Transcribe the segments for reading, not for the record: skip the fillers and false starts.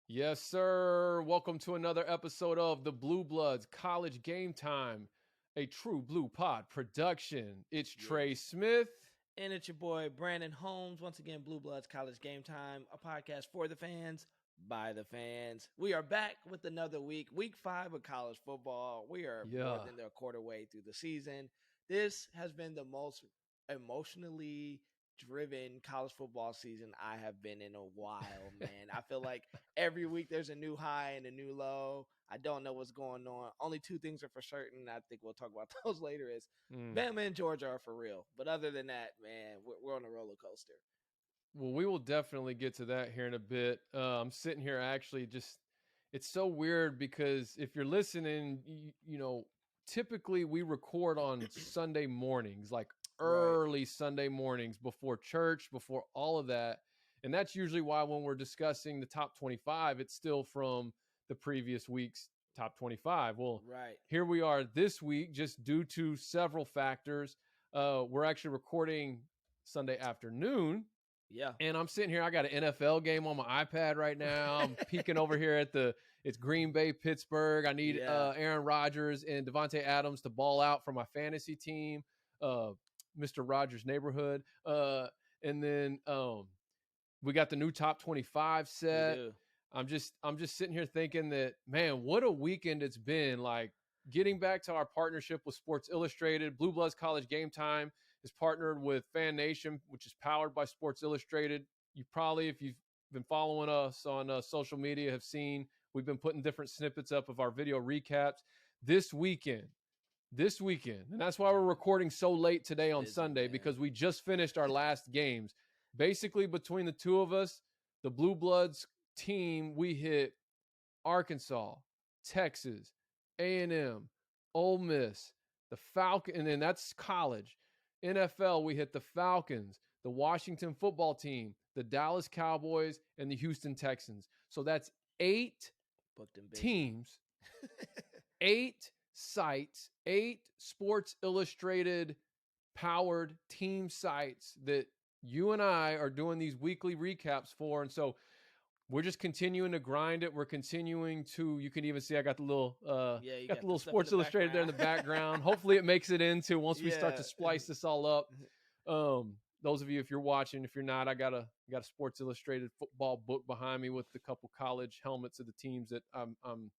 Yes, sir. Welcome to another episode of the Blue Bloods College Game Time, a True Blue Pod production. It's Trey Smith. And it's your boy, Brandon Holmes. Once again, Blue Bloods College Game Time, a podcast for the fans, by the fans. We are back with another week 5 of college football. We are more than a quarter way through the season. This has been the most emotionally driven college football season I have been in a while, man. I feel like every week there's a new high and a new low. I don't know what's going on. Only two things are for certain. I think we'll talk about those later. Is Bama and Georgia are for real. But other than that, man, we're on a roller coaster. Well, we will definitely get to that here in a bit. I'm sitting here actually just, it's so weird because if you're listening, typically we record on Sunday mornings, like early Sunday mornings before church, before all of that. And that's usually why when we're discussing the top 25, it's still from the previous week's top 25. Well, here we are this week, just due to several factors. We're actually recording Sunday afternoon. Yeah. And I'm sitting here. I got an NFL game on my iPad right now. I'm peeking over here at it's Green Bay, Pittsburgh. I need Aaron Rodgers and Devontae Adams to ball out for my fantasy team, Mr. Rogers' neighborhood. And then we got the new top 25 set. I'm just sitting here thinking that, man, what a weekend it's been. Like, getting back to our partnership with Sports Illustrated. Blue Bloods College Game Time is partnered with Fan Nation, which is powered by Sports Illustrated. You probably, if you've been following us on social media, have seen we've been putting different snippets up of our video recaps this weekend. And that's why we're recording so late today on Sunday, because we just finished our last games. Basically, between the two of us, the Blue Bloods team, we hit Arkansas, Texas, A&M, Ole Miss, the Falcons, and then that's college. NFL, we hit the Falcons, the Washington football team, the Dallas Cowboys, and the Houston Texans. So that's 8 teams, 8 sites, 8 Sports Illustrated powered team sites that you and I are doing these weekly recaps for. And so we're just continuing to grind it. We're continuing to, you can even see I got the little got the little Sports Illustrated there in the background. Hopefully it makes it into once we start to splice this all up. Those of you, if you're watching, if you're not, I got a Sports Illustrated football book behind me with a couple college helmets of the teams that I'm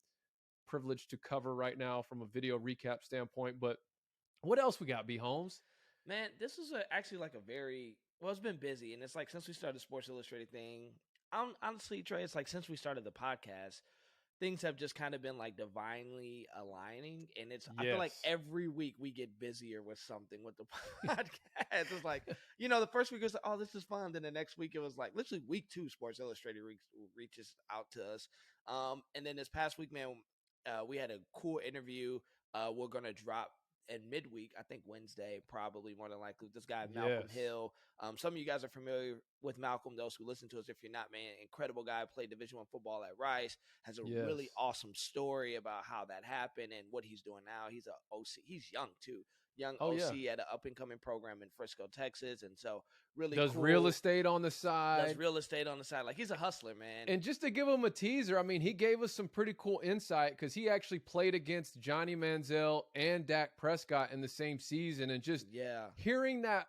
privileged to cover right now from a video recap standpoint. But what else we got, B. Holmes? Man, this is actually like a very, well, it's been busy. And it's like, since we started the Sports Illustrated thing, honestly, Trey, it's like since we started the podcast, things have just kind of been like divinely aligning. And I feel like every week we get busier with something with the podcast. It's like, the first week was like, oh, this is fun. Then the next week it was like, literally week 2, Sports Illustrated reaches out to us. And then this past week, man, we had a cool interview. We're going to drop in midweek, I think Wednesday, probably more than likely. This guy, Malcolm Hill. Some of you guys are familiar with Malcolm, those who listen to us. If you're not, man, incredible guy, played Division I football at Rice, has a really awesome story about how that happened and what he's doing now. He's a OC. He's young too. OC at an up-and-coming program in Frisco, Texas. And so really does cool. real estate on the side. Like, he's a hustler, man. And just to give him a teaser, I mean, he gave us some pretty cool insight because he actually played against Johnny Manziel and Dak Prescott in the same season. And just hearing that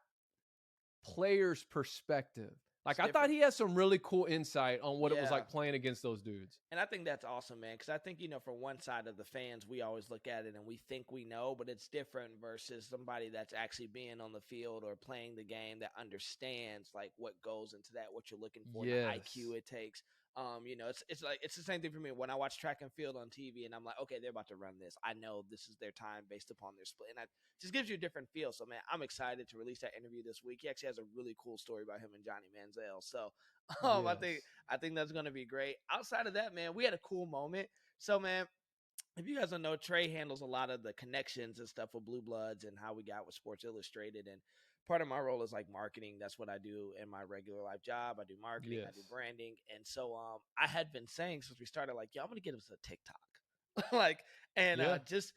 player's perspective. Like, I thought he had some really cool insight on what it was like playing against those dudes. And I think that's awesome, man, because I think, for one side of the fans, we always look at it and we think we know, but it's different versus somebody that's actually being on the field or playing the game that understands, like, what goes into that, what you're looking for, the IQ it takes. It's like, it's the same thing for me when I watch track and field on TV and I'm like, okay, they're about to run this. I know this is their time based upon their split. And that just gives you a different feel. So, man, I'm excited to release that interview this week. He actually has a really cool story about him and Johnny Manziel. So I think that's going to be great. Outside of that, man, we had a cool moment. So, man, if you guys don't know, Trey handles a lot of the connections and stuff with Blue Bloods and how we got with Sports Illustrated. And part of my role is like marketing. That's what I do in my regular life job. I do marketing, I do branding. And so I had been saying since we started, like, yo, I'm going to get us a TikTok. like, and Yeah. just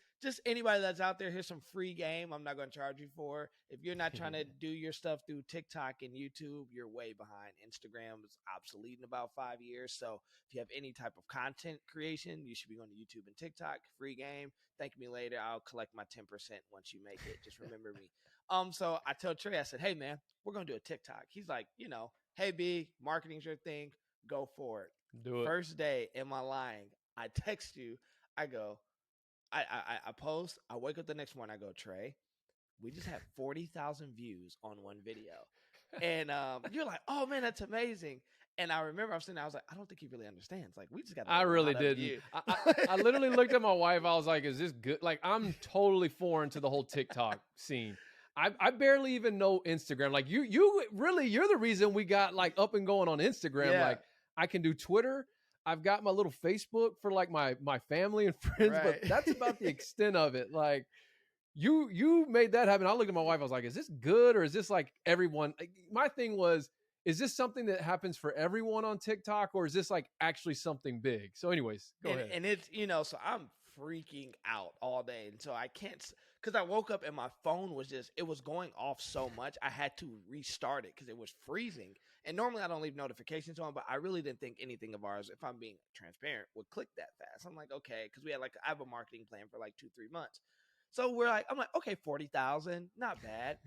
anybody that's out there, here's some free game. I'm not going to charge you for. If you're not trying to do your stuff through TikTok and YouTube, you're way behind. Instagram is obsolete in about 5 years. So if you have any type of content creation, you should be going to YouTube and TikTok. Free game. Thank me later. I'll collect my 10% once you make it. Just remember me. So I told Trey, I said, hey man, we're gonna do a TikTok. He's like, hey B, marketing's your thing. Go for it. Do it. First day, am I lying? I text you. I go, I post. I wake up the next morning. I go, Trey, we just had 40,000 views on one video, and you're like, oh man, that's amazing. And I remember I'm sitting there, I was like, I don't think he really understands. Like, we just got. I really didn't. I literally looked at my wife. I was like, is this good? Like, I'm totally foreign to the whole TikTok scene. I barely even know Instagram. Like you're the reason we got like up and going on Instagram. Yeah. Like I can do Twitter. I've got my little Facebook for like my family and friends, right. But that's about the extent of it. Like you made that happen. I looked at my wife. I was like, is this good? Or is this like everyone? My thing was, is this something that happens for everyone on TikTok, or is this like actually something big? So anyways, go ahead. And it's, so I'm freaking out all day. And so I can't, because I woke up and my phone was it was going off so much. I had to restart it because it was freezing. And normally I don't leave notifications on, but I really didn't think anything of ours, if I'm being transparent, would click that fast. I'm like, okay, because we had I have a marketing plan for like 2-3 months. So I'm like, okay, 40,000, not bad.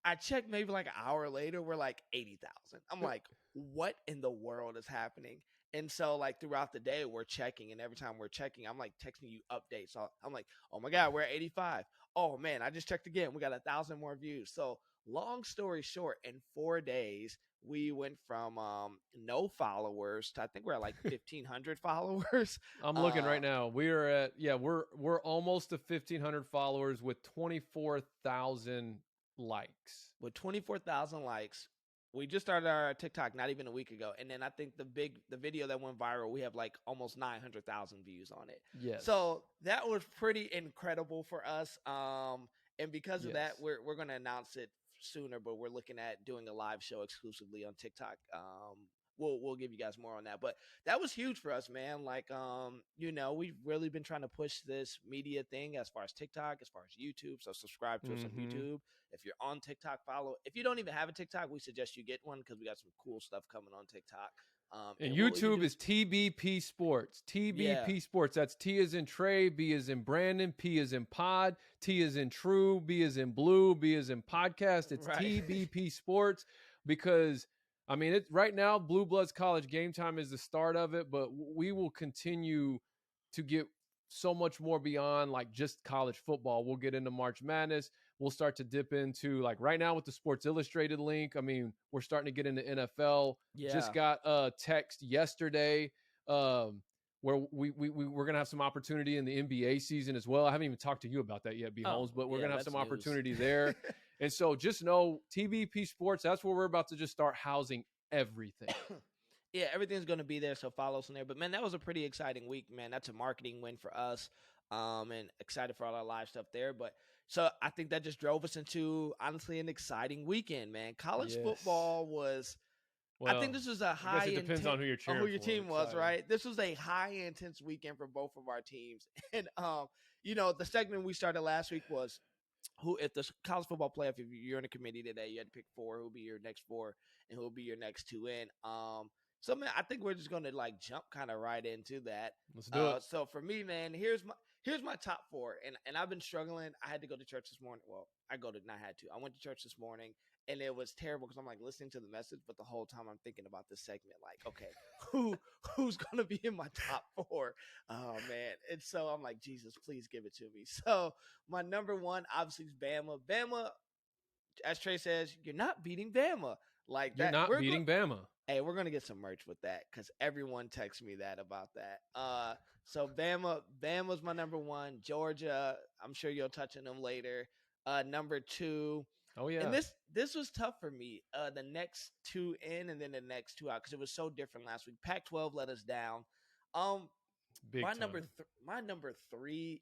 I checked maybe like an hour later, we're like 80,000. I'm like, what in the world is happening? And so like throughout the day, we're checking, and every time we're checking, I'm like texting you updates. So I'm like, oh my God, we're at 85. Oh man, I just checked again. We got 1,000 more views. So long story short, in 4 days, we went from no followers to I think we're at like 1,500 followers. I'm looking right now. We're at we're almost to 1,500 followers with 24,000 likes. With 24,000 likes. We just started our TikTok not even a week ago. And then I think the video that went viral, we have like almost 900,000 views on it. Yes. So that was pretty incredible for us. And because of that, we're going to announce it sooner, but we're looking at doing a live show exclusively on TikTok. We'll give you guys more on that, but that was huge for us, man. Like, we've really been trying to push this media thing as far as TikTok, as far as YouTube. So subscribe to us on YouTube. If you're on TikTok, follow. If you don't even have a TikTok, we suggest you get one because we got some cool stuff coming on TikTok. And YouTube is TBP Sports. TBP Sports. That's T as in Trey, B as in Brandon, P as in Pod, T as in True, B as in Blue, B as in Podcast. It's right. TBP Sports because, I mean, right now, Blue Bloods College Game Time is the start of it, but we will continue to get so much more beyond like just college football. We'll get into March Madness. We'll start to dip into like right now with the Sports Illustrated link. I mean, we're starting to get into NFL. Yeah. Just got a text yesterday where we're going to have some opportunity in the NBA season as well. I haven't even talked to you about that yet, B. Holmes, but we're going to have some opportunity there. And so just know TBP Sports, that's where we're about to just start housing everything. Yeah, everything's going to be there, so follow us in there. But, man, that was a pretty exciting week, man. That's a marketing win for us, and excited for all our live stuff there. But so I think that just drove us into, honestly, an exciting weekend, man. College football was I think this was a high it depends on who you're cheering who your team was, right? This was a high-intense weekend for both of our teams. And, the segment we started last week was, if the college football playoff, if you're in a committee today, you had to pick 4 who will be your next 4 and who will be your next 2 in. So man, I think we're just gonna like jump kind of right into that. Let's do it. So for me, man, here's my top 4, and I've been struggling. I had to go to church this morning. Well, I went to church this morning, and it was terrible because I'm like listening to the message, but the whole time I'm thinking about this segment, like, okay, who's gonna be in my top 4? Oh man, and so I'm like, Jesus, please give it to me. So my number 1 obviously is Bama. Bama, as Trey says, you're not beating Bama. Like you're that. Not beating Bama. Hey, we're gonna get some merch with that because everyone texts me that about that. So Bama's my number 1. Georgia, I'm sure you'll touch on them later. Number 2. Oh yeah. And this was tough for me. The next 2 in and then the next 2 out because it was so different last week. Pac-12 let us down. My number 3,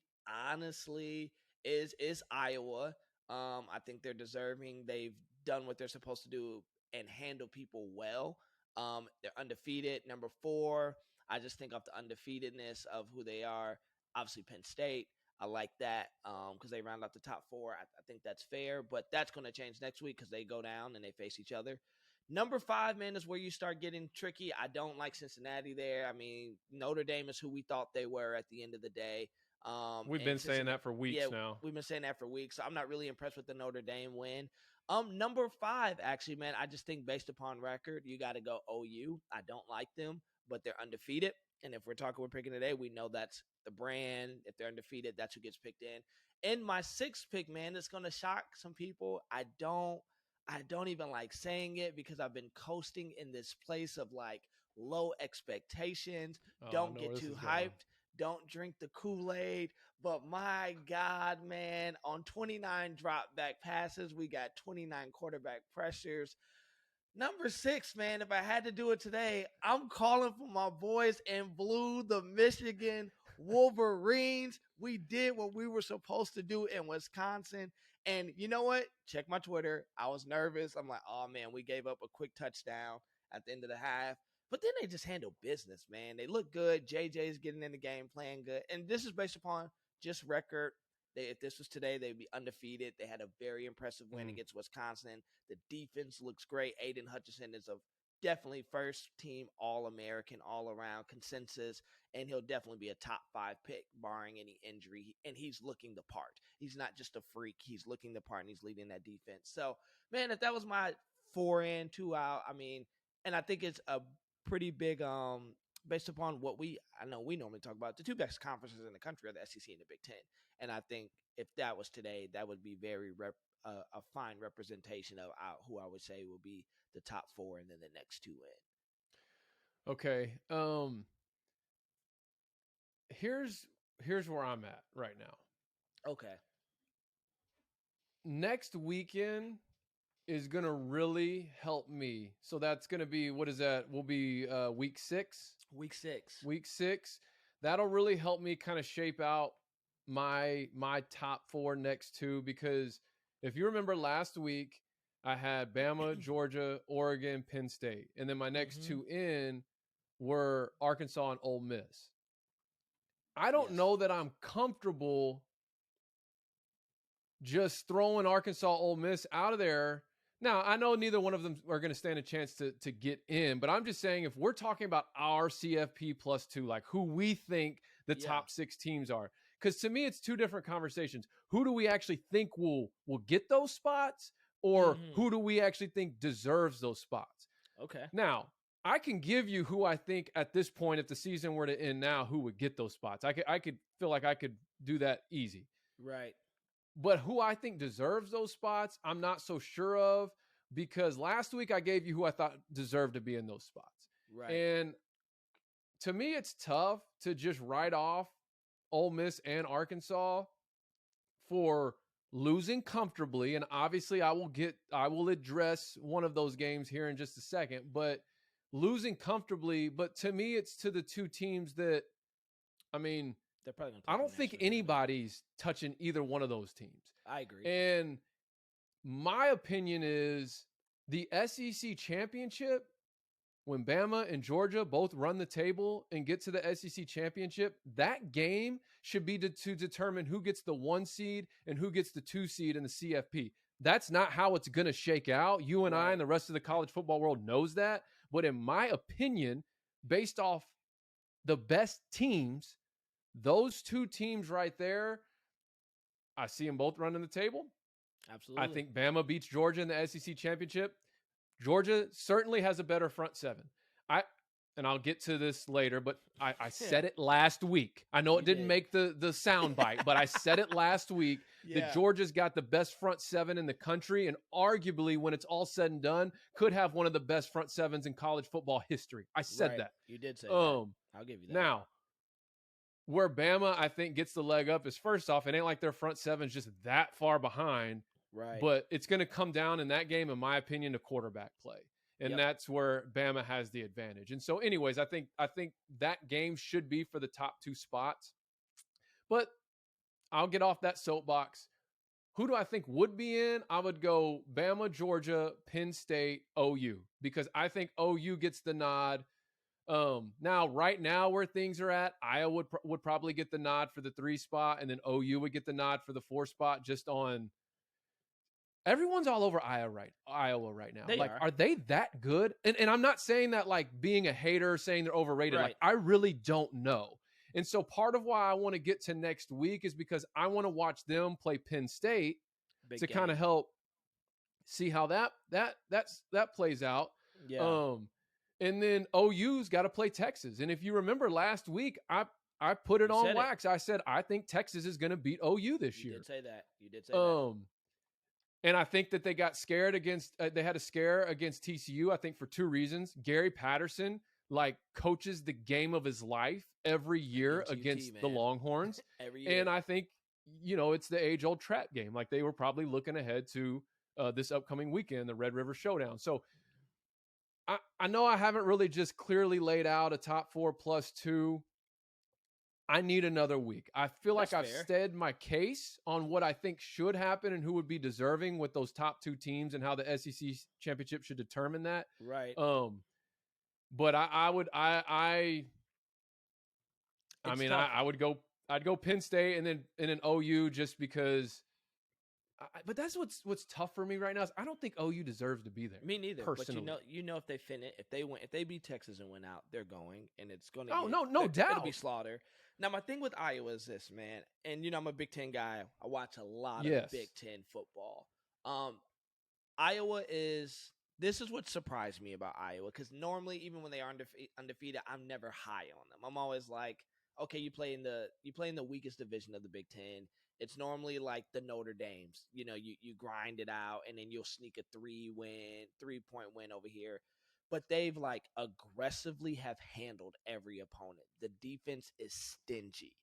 honestly, is Iowa. I think they're deserving. They've done what they're supposed to do and handle people well. They're undefeated. Number 4, I just think of the undefeatedness of who they are. Obviously, Penn State. I like that because they round out the top 4. I think that's fair, but that's going to change next week because they go down and they face each other. Number 5, man, is where you start getting tricky. I don't like Cincinnati there. I mean, Notre Dame is who we thought they were at the end of the day. We've been saying that for weeks now. We've been saying that for weeks. So I'm not really impressed with the Notre Dame win. Number 5, actually, man, I just think based upon record, you got to go OU. I don't like them, but they're undefeated. And if we're picking today, we know that's the brand. If they're undefeated, that's who gets picked in. In my 6th pick, man, it's going to shock some people. I don't even like saying it because I've been coasting in this place of like low expectations. Don't get too hyped. Don't drink the Kool-Aid. But my God, man, on 29 drop back passes, we got 29 quarterback pressures. Number 6, man, if I had to do it today, I'm calling for my boys in blue, the Michigan Wolverines. We did what we were supposed to do in Wisconsin. And you know what? Check my Twitter. I was nervous. I'm like, oh, man, we gave up a quick touchdown at the end of the half. But then they just handle business, man. They look good. JJ's getting in the game, playing good. And this is based upon just record. If this was today, they'd be undefeated. They had a very impressive win against Wisconsin. The defense looks great. Aiden Hutchinson is a definitely first team All-American, all-around consensus, and he'll definitely be a top 5 pick barring any injury. And he's looking the part. He's not just a freak. He's looking the part, and he's leading that defense. So, man, if that was my 4 in, 2 out, I mean, and I think it's a pretty big based upon what I know we normally talk about, the 2 best conferences in the country are the SEC and the Big Ten. And I think if that was today, that would be very a fine representation of who I would say will be the top 4 and then the next 2 in. Okay. Here's where I'm at right now. Okay. Next weekend is going to really help me. So that's going to be, what is that? Will be week 6. Week 6. Week 6. That'll really help me kind of shape out my top 4 next 2, because if you remember last week, I had Bama, Georgia, Oregon, Penn State. And then my next 2 in were Arkansas and Ole Miss. I don't know that I'm comfortable just throwing Arkansas, Ole Miss out of there. Now, I know neither one of them are going to stand a chance to get in, but I'm just saying if we're talking about our CFP plus 2, like who we think the top 6 teams are, because to me, it's 2 different conversations. Who do we actually think will get those spots, or who do we actually think deserves those spots? Okay. Now, I can give you who I think at this point, if the season were to end now, who would get those spots. I could feel like I could do that easy. Right. But who I think deserves those spots, I'm not so sure of, because last week I gave you who I thought deserved to be in those spots. Right. And to me, it's tough to just write off Ole Miss and Arkansas for losing comfortably. And obviously I will address one of those games here in just a second, but losing comfortably. But to me, it's to the 2 teams that, I mean, they're probably I don't think anybody's touching either one of those teams. I agree. And my opinion is the SEC championship, when Bama and Georgia both run the table and get to the SEC championship, that game should be to determine who gets the 1 seed and who gets the 2 seed in the CFP. That's not how it's going to shake out. You and I and the rest of the college football world knows that. But in my opinion, based off the best teams, those 2 teams right there, I see them both running the table. Absolutely. I think Bama beats Georgia in the SEC championship. Georgia certainly has a better front 7. And I'll get to this later, but I said it last week. I know it didn't make the sound bite, but I said it last week that Georgia's got the best front 7 in the country, and arguably, when it's all said and done, could have one of the best front 7s in college football history. I said that. You did say that. I'll give you that. Now, where Bama, I think, gets the leg up is, first off, it ain't like their front 7's just that far behind. Right. But it's going to come down in that game, in my opinion, to quarterback play. And that's where Bama has the advantage. And so anyways, I think that game should be for the top 2 spots. But I'll get off that soapbox. Who do I think would be in? I would go Bama, Georgia, Penn State, OU, because I think OU gets the nod. Now, right now, where things are at, Iowa would probably get the nod for the 3 spot, and then OU would get the nod for the 4 spot. Just on everyone's all over Iowa right now. They Like, are they that good? And I'm not saying that like being a hater, saying they're overrated. Right. Like, I really don't know. And so part of why I want to get to next week is because I want to watch them play Penn State to kind of help see how that plays out. Yeah. And then OU's got to play Texas. And if you remember last week, I put it on wax. I said I think Texas is going to beat OU this year. You did say that. And I think that they got scared against. They had a scare against TCU. I think for 2 reasons. Gary Patterson like coaches the game of his life every year against the Longhorns. Every year. And I think it's the age-old trap game. Like they were probably looking ahead to this upcoming weekend, the Red River Showdown. So I know I haven't really just clearly laid out a top 4 plus 2. I need another week. I feel like I've said my case on what I think should happen and who would be deserving with those top 2 teams and how the SEC championship should determine that. Right. But I would go Penn State and then OU just because. But that's what's tough for me right now is I don't think OU deserves to be there. Me neither. Personally. But if they finish, if they beat Texas and win out, they're going, and it's going to. No doubt. It'll be slaughter. Now my thing with Iowa is this, man, and I'm a Big Ten guy. I watch a lot of Big Ten football. Iowa is. This is what surprised me about Iowa because normally, even when they are undefeated, I'm never high on them. I'm always like, okay, you play in the weakest division of the Big Ten. It's normally like the Notre Dames. You grind it out, and then you'll sneak a 3-point win over here. But they've like aggressively have handled every opponent. The defense is stingy.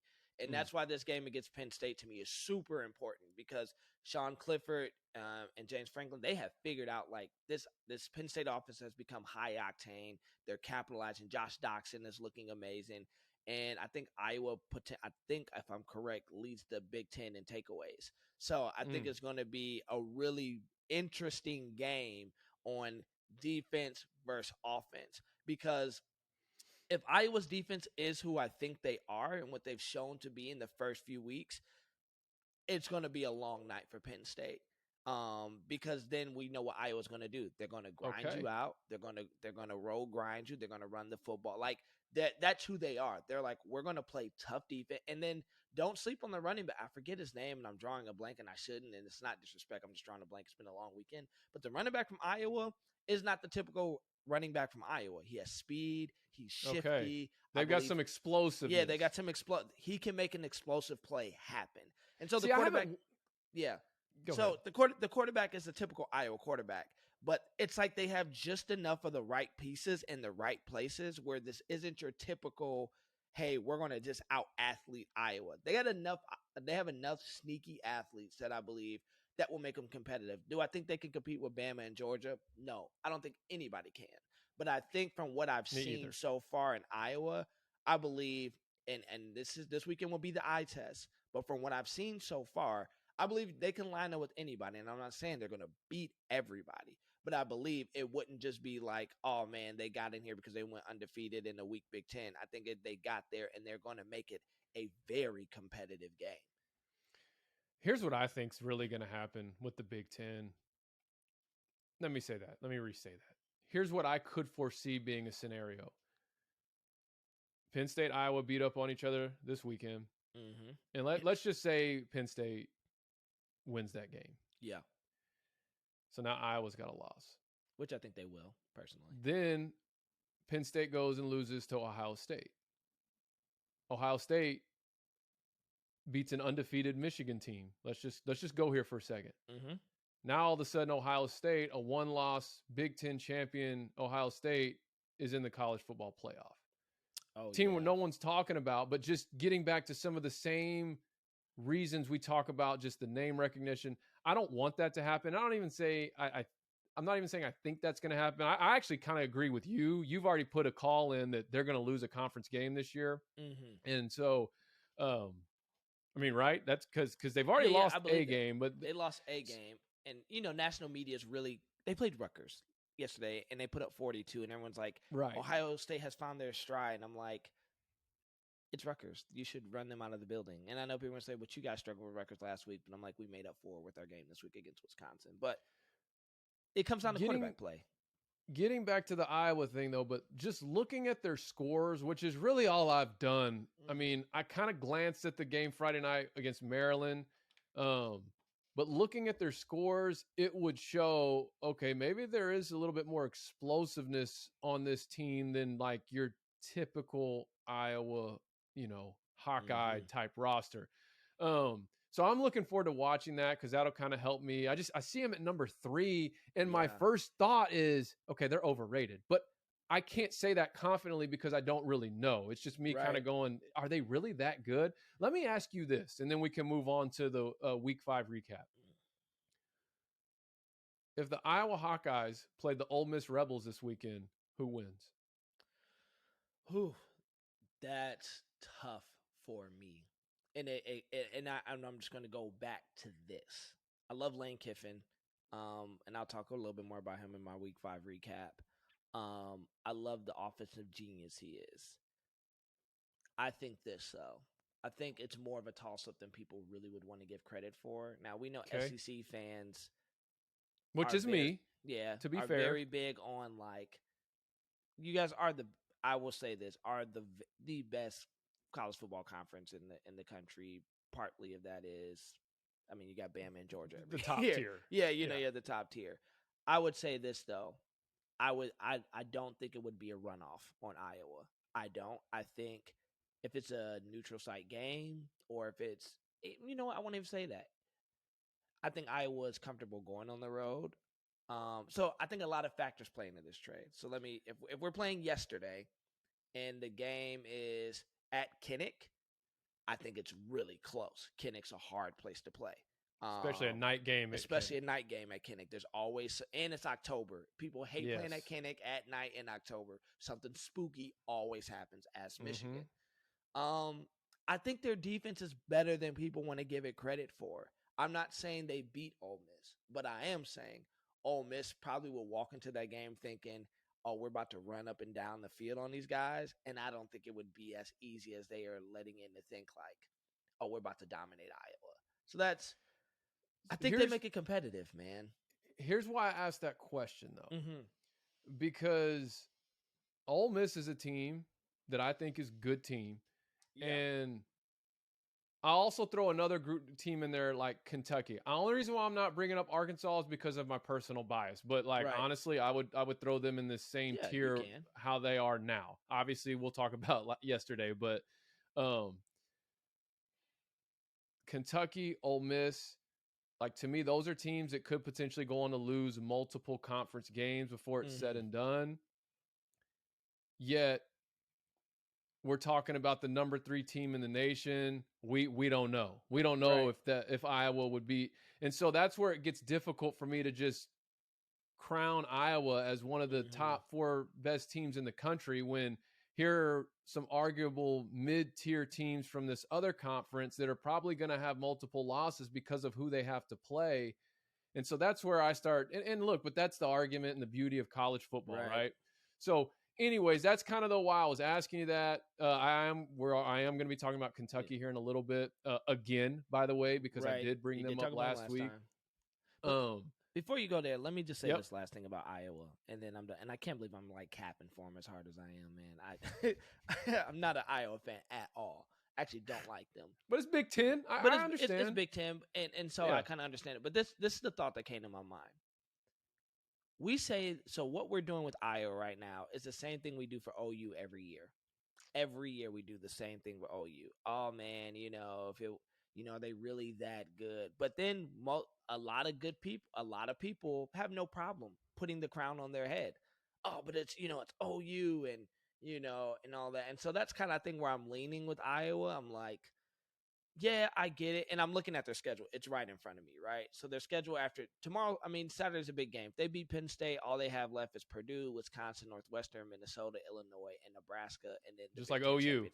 And that's why this game against Penn State to me is super important because Sean Clifford and James Franklin, they have figured out like this Penn State offense has become high octane. They're capitalizing. Josh Doxson is looking amazing. And I think Iowa, if I'm correct, leads the Big Ten in takeaways. So I think it's going to be a really interesting game on defense versus offense because if Iowa's defense is who I think they are and what they've shown to be in the first few weeks, it's going to be a long night for Penn State. Because then we know what Iowa's going to do. They're going to grind you out. They're going to roll grind you. They're going to run the football. Like that's who they are. They're like, we're going to play tough defense. And then don't sleep on the running back. I forget his name and I'm drawing a blank and I shouldn't. And it's not disrespect. I'm just drawing a blank. It's been a long weekend. But the running back from Iowa is not the typical running back from Iowa. He has speed. He's shifty. Okay. They've got some explosiveness. Yeah, they got some He can make an explosive play happen. And so the quarterback. Yeah. So the quarterback is a typical Iowa quarterback, but it's like they have just enough of the right pieces in the right places where this isn't your typical, hey, we're going to just out athlete Iowa. They have enough sneaky athletes that I believe that will make them competitive. Do I think they can compete with Bama and Georgia? No, I don't think anybody can. But I think from what I've seen so far in Iowa, I believe, and this weekend will be the eye test, but from what I've seen so far, I believe they can line up with anybody, and I'm not saying they're going to beat everybody, but I believe it wouldn't just be like, oh, man, they got in here because they went undefeated in a weak Big Ten. I think they got there, and they're going to make it a very competitive game. Here's what I think is really going to happen with the Big Ten. Let me say that. Let me restate that. Here's what I could foresee being a scenario. Penn State, Iowa beat up on each other this weekend. Mm-hmm. And let's just say Penn State wins that game. Yeah. So now Iowa's got a loss. Which I think they will, personally. Then Penn State goes and loses to Ohio State. Ohio State beats an undefeated Michigan team. Let's just go here for a second. Mm-hmm. Now all of a sudden Ohio State, a one-loss Big Ten champion Ohio State, is in the college football playoff. Team where no one's talking about, but just getting back to some of the same reasons we talk about, just the name recognition. I don't want that to happen. I don't even say I'm not even saying I think that's going to happen. I actually kind of agree with you. You've already put a call in that they're going to lose a conference game this year. Mm-hmm. And so, I mean, right? That's because they've already lost a game. But they lost a game. And, national media is really – they played Rutgers. yesterday, and they put up 42, and everyone's like, Right. Ohio State has found their stride. And I'm like, it's Rutgers. You should run them out of the building. And I know people are going to say, but you guys struggled with Rutgers last week. But I'm like, we made up for it with our game this week against Wisconsin. But it comes down to quarterback play. Getting back to the Iowa thing, though, but just looking at their scores, which is really all I've done. I mean, I kind of glanced at the game Friday night against Maryland. But looking at their scores, it would show, okay, maybe there is a little bit more explosiveness on this team than like your typical Iowa, Hawkeye type roster. So I'm looking forward to watching that because that'll kind of help me. I see him at number 3, and my first thought is, okay, they're overrated. But I can't say that confidently because I don't really know. It's just me kind of going, are they really that good? Let me ask you this, and then we can move on to the Week 5 recap. If the Iowa Hawkeyes played the Ole Miss Rebels this weekend, who wins? That's tough for me. And I'm just going to go back to this. I love Lane Kiffin, and I'll talk a little bit more about him in my Week 5 recap. I love the offensive genius he is. I think this, though. I think it's more of a toss-up than people really would want to give credit for. Now, we know SEC fans, which is me, to be fair, very big on, like, you guys are I will say this, are the best college football conference in the country. Partly of that is, I mean, you got Bama and Georgia the top tier. Yeah, you're the top tier. I would say this, though. I don't think it would be a runoff on Iowa. I don't. I think if it's a neutral site game, or if it's, you know what, I won't even say that. I think Iowa is comfortable going on the road. So I think a lot of factors play into this trade. So if we're playing yesterday and the game is at Kinnick, I think it's really close. Kinnick's a hard place to play. Especially a night game. A night game at Kinnick. There's always, and it's October. People hate playing at Kinnick at night in October. Something spooky always happens as Michigan. I think their defense is better than people want to give it credit for. I'm not saying they beat Ole Miss, but I am saying Ole Miss probably will walk into that game thinking, oh, we're about to run up and down the field on these guys. And I don't think it would be as easy as they are letting in to think like, oh, we're about to dominate Iowa. So I think they make it competitive, man. Here's why I asked that question, though. Because Ole Miss is a team that I think is a good team. Yeah. And I'll also throw another team in there like Kentucky. The only reason why I'm not bringing up Arkansas is because of my personal bias. But honestly, I would throw them in the same tier how they are now. Obviously, we'll talk about yesterday, but Kentucky, Ole Miss, like to me, those are teams that could potentially go on to lose multiple conference games before it's said and done. Yet we're talking about the number 3 team in the nation. We don't know. We don't know if Iowa would be. And so that's where it gets difficult for me to just crown Iowa as one of the top 4 best teams in the country when here are some arguable mid-tier teams from this other conference that are probably going to have multiple losses because of who they have to play. And so that's where I start. And look, but that's the argument and the beauty of college football, right? So anyways, that's kind of why I was asking you that. I am going to be talking about Kentucky here in a little bit again, by the way, because I did bring them up last week. Before you go there, let me just say this last thing about Iowa, and then I'm done. And I can't believe I'm like capping for them as hard as I am, man. I'm not an Iowa fan at all. Actually, don't like them. But it's Big Ten. I understand. It's Big Ten, and so I kind of understand it. But this is the thought that came to my mind. We say, so what we're doing with Iowa right now is the same thing we do for OU every year. Every year we do the same thing with OU. Oh, man, are they really that good? But then a lot of people have no problem putting the crown on their head. Oh, but it's OU and all that. And so that's kind of thing where I'm leaning with Iowa. I'm like, yeah, I get it. And I'm looking at their schedule. It's right in front of me, right? So their schedule after tomorrow, Saturday's a big game. If they beat Penn State, all they have left is Purdue, Wisconsin, Northwestern, Minnesota, Illinois, and Nebraska. And then just like OU.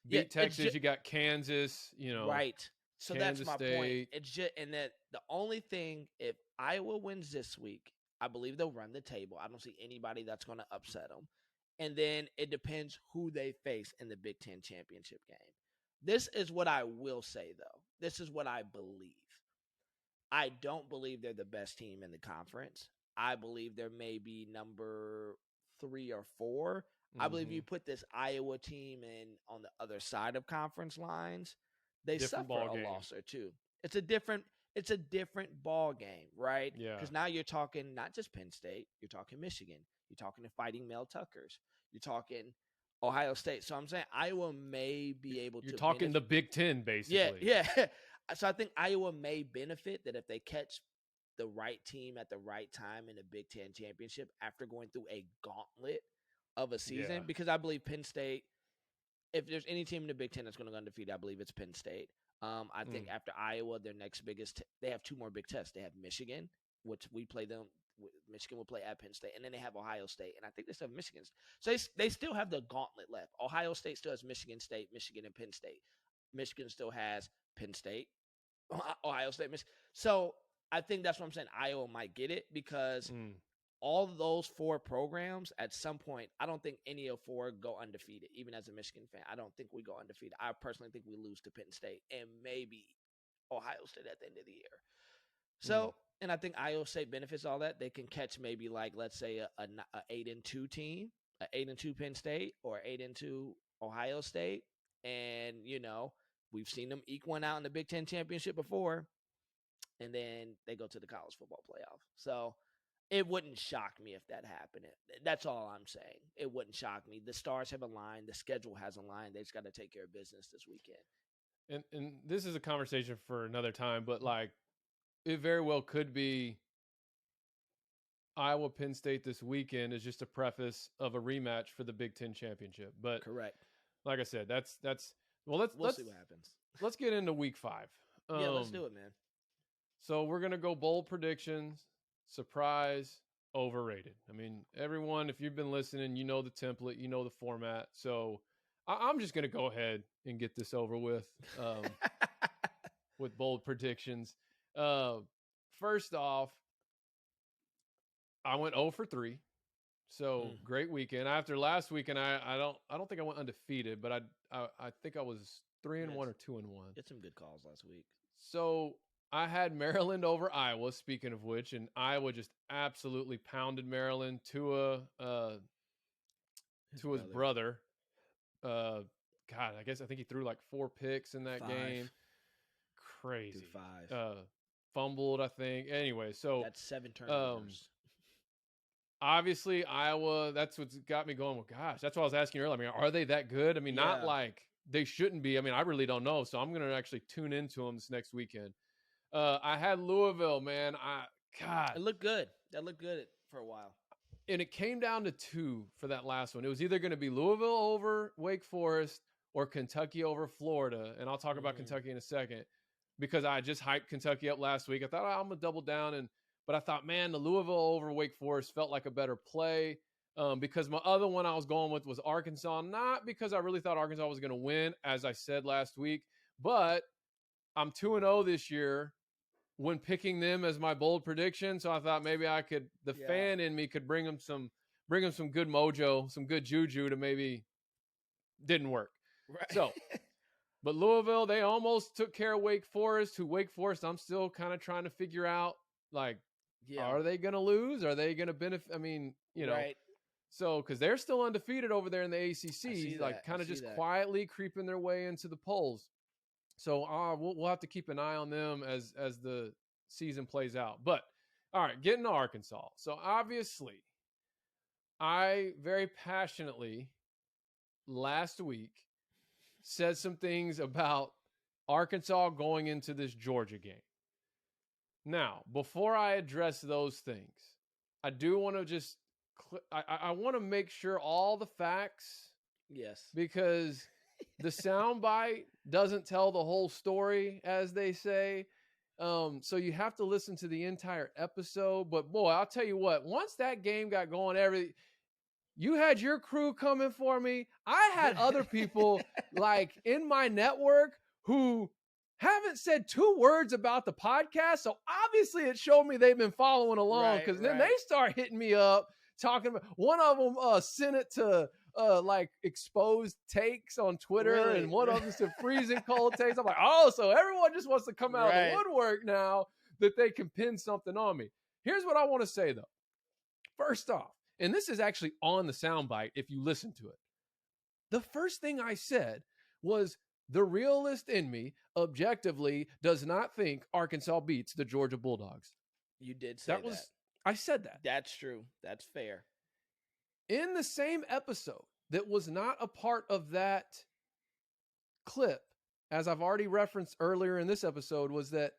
Beat Texas, you got Kansas, Right. So Kansas that's my State. point. It's just, and that the only thing, if Iowa wins this week I believe they'll run the table. I don't see anybody that's going to upset them. And then it depends who they face in the Big Ten championship game. This is what I will say, though. This is what I believe. I don't believe they're the best team in the conference. I believe they're maybe number 3 or 4. I believe you put this Iowa team in on the other side of conference lines, they different suffer a loss or two. It's a different ball game, right? Yeah. Because now you're talking not just Penn State, you're talking Michigan, you're talking to Fighting Mel Tuckers, you're talking Ohio State. So I'm saying Iowa may be able to. You're talking the Big Ten, basically. Yeah. So I think Iowa may benefit that if they catch the right team at the right time in the Big Ten championship after going through a gauntlet of a season, because I believe Penn State, if there's any team in the Big Ten that's going to go undefeated, I believe it's Penn State. I think after Iowa, their next biggest, they have 2 more big tests. They have Michigan, which we play them. Michigan will play at Penn State, and then they have Ohio State, and I think they still have Michigan. So they still have the gauntlet left. Ohio State still has Michigan State, Michigan, and Penn State. Michigan still has Penn State, Ohio State, Michigan. So I think that's what I'm saying. Iowa might get it because all of those 4 programs, at some point, I don't think any of 4 go undefeated. Even as a Michigan fan, I don't think we go undefeated. I personally think we lose to Penn State and maybe Ohio State at the end of the year. So, and I think Iowa State benefits all that. They can catch maybe like, let's say a 8-2 team, a 8-2 Penn State or 8-2 Ohio State. And, we've seen them eke one out in the Big Ten championship before. And then they go to the college football playoff. So it wouldn't shock me if that happened. That's all I'm saying. It wouldn't shock me. The stars have aligned. The schedule has aligned. They just got to take care of business this weekend. And this is a conversation for another time, but like it very well could be Iowa Penn State this weekend is just a preface of a rematch for the Big Ten championship. But correct. Like I said, let's we'll see what happens. Let's get into week 5. Yeah, let's do it, man. So we're going to go bold predictions, surprise, overrated. I mean, everyone, if you've been listening, you know the template, you know the format. So I'm just going to go ahead and get this over with bold predictions. First off, I went 0 for 3. So great weekend. After last weekend, I don't think I went undefeated, but I think I was 3-1 or 2-1. Get some good calls last week. So I had Maryland over Iowa, speaking of which, and Iowa just absolutely pounded Maryland. Tua's brother. God, I think he threw like 4 picks in that 5. game. Crazy. 5. Fumbled, I think. Anyway, so that's 7 turnovers. Obviously, Iowa, that's what's got me going. Well, gosh, that's what I was asking you earlier. I mean, are they that good? I mean, not like they shouldn't be. I mean, I really don't know. So I'm going to actually tune into them this next weekend. I had Louisville, man. It looked good. That looked good for a while. And it came down to 2 for that last one. It was either going to be Louisville over Wake Forest or Kentucky over Florida. And I'll talk about Kentucky in a second because I just hyped Kentucky up last week. I thought I'm going to double down. But I thought, man, the Louisville over Wake Forest felt like a better play because my other one I was going with was Arkansas. Not because I really thought Arkansas was going to win, as I said last week. But I'm 2-0 this year when picking them as my bold prediction. So I thought maybe I could, fan in me could bring them some good mojo, some good juju to maybe didn't work. Right. So, but Louisville, they almost took care of Wake Forest, I'm still kind of trying to figure out, like, are they going to lose? Are they going to benefit? I mean, right. So, because they're still undefeated over there in the ACC, like kind of just quietly creeping their way into the polls. So we'll have to keep an eye on them as the season plays out. But, all right, getting to Arkansas. So, obviously, I very passionately last week said some things about Arkansas going into this Georgia game. Now, before I address those things, I do want to just I want to make sure all the facts. Yes. Because the soundbite doesn't tell the whole story, as they say. So you have to listen to the entire episode. But boy, I'll tell you what, once that game got going, you had your crew coming for me. I had other people like in my network who haven't said 2 words about the podcast. So obviously it showed me they've been following along, because then they start hitting me up talking about, one of them sent it to like exposed takes on Twitter, and one of them said freezing cold takes. I'm like, oh, so everyone just wants to come out of the woodwork now that they can pin something on me. Here's what I want to say though. First off, and this is actually on the soundbite if you listen to it. The first thing I said was, the realist in me objectively does not think Arkansas beats the Georgia Bulldogs. You did say that. I said that. That's true. That's fair. In the same episode that was not a part of that clip, as I've already referenced earlier in this episode, was that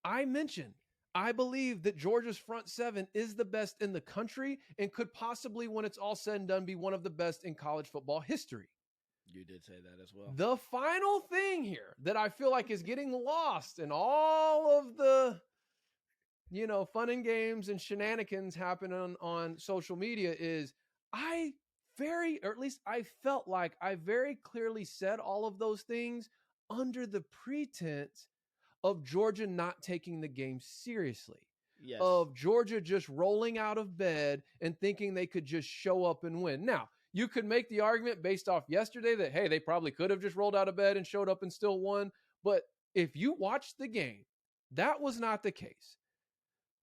I mentioned I believe that Georgia's front seven is the best in the country and could possibly, when it's all said and done, be one of the best in college football history. You did say that as well. The final thing here that I feel like is getting lost in all of the, fun and games and shenanigans happening on social media is, I felt like I very clearly said all of those things under the pretense of Georgia not taking the game seriously. Yes. Of Georgia just rolling out of bed and thinking they could just show up and win. Now, you could make the argument based off yesterday that, hey, they probably could have just rolled out of bed and showed up and still won. But if you watched the game, that was not the case.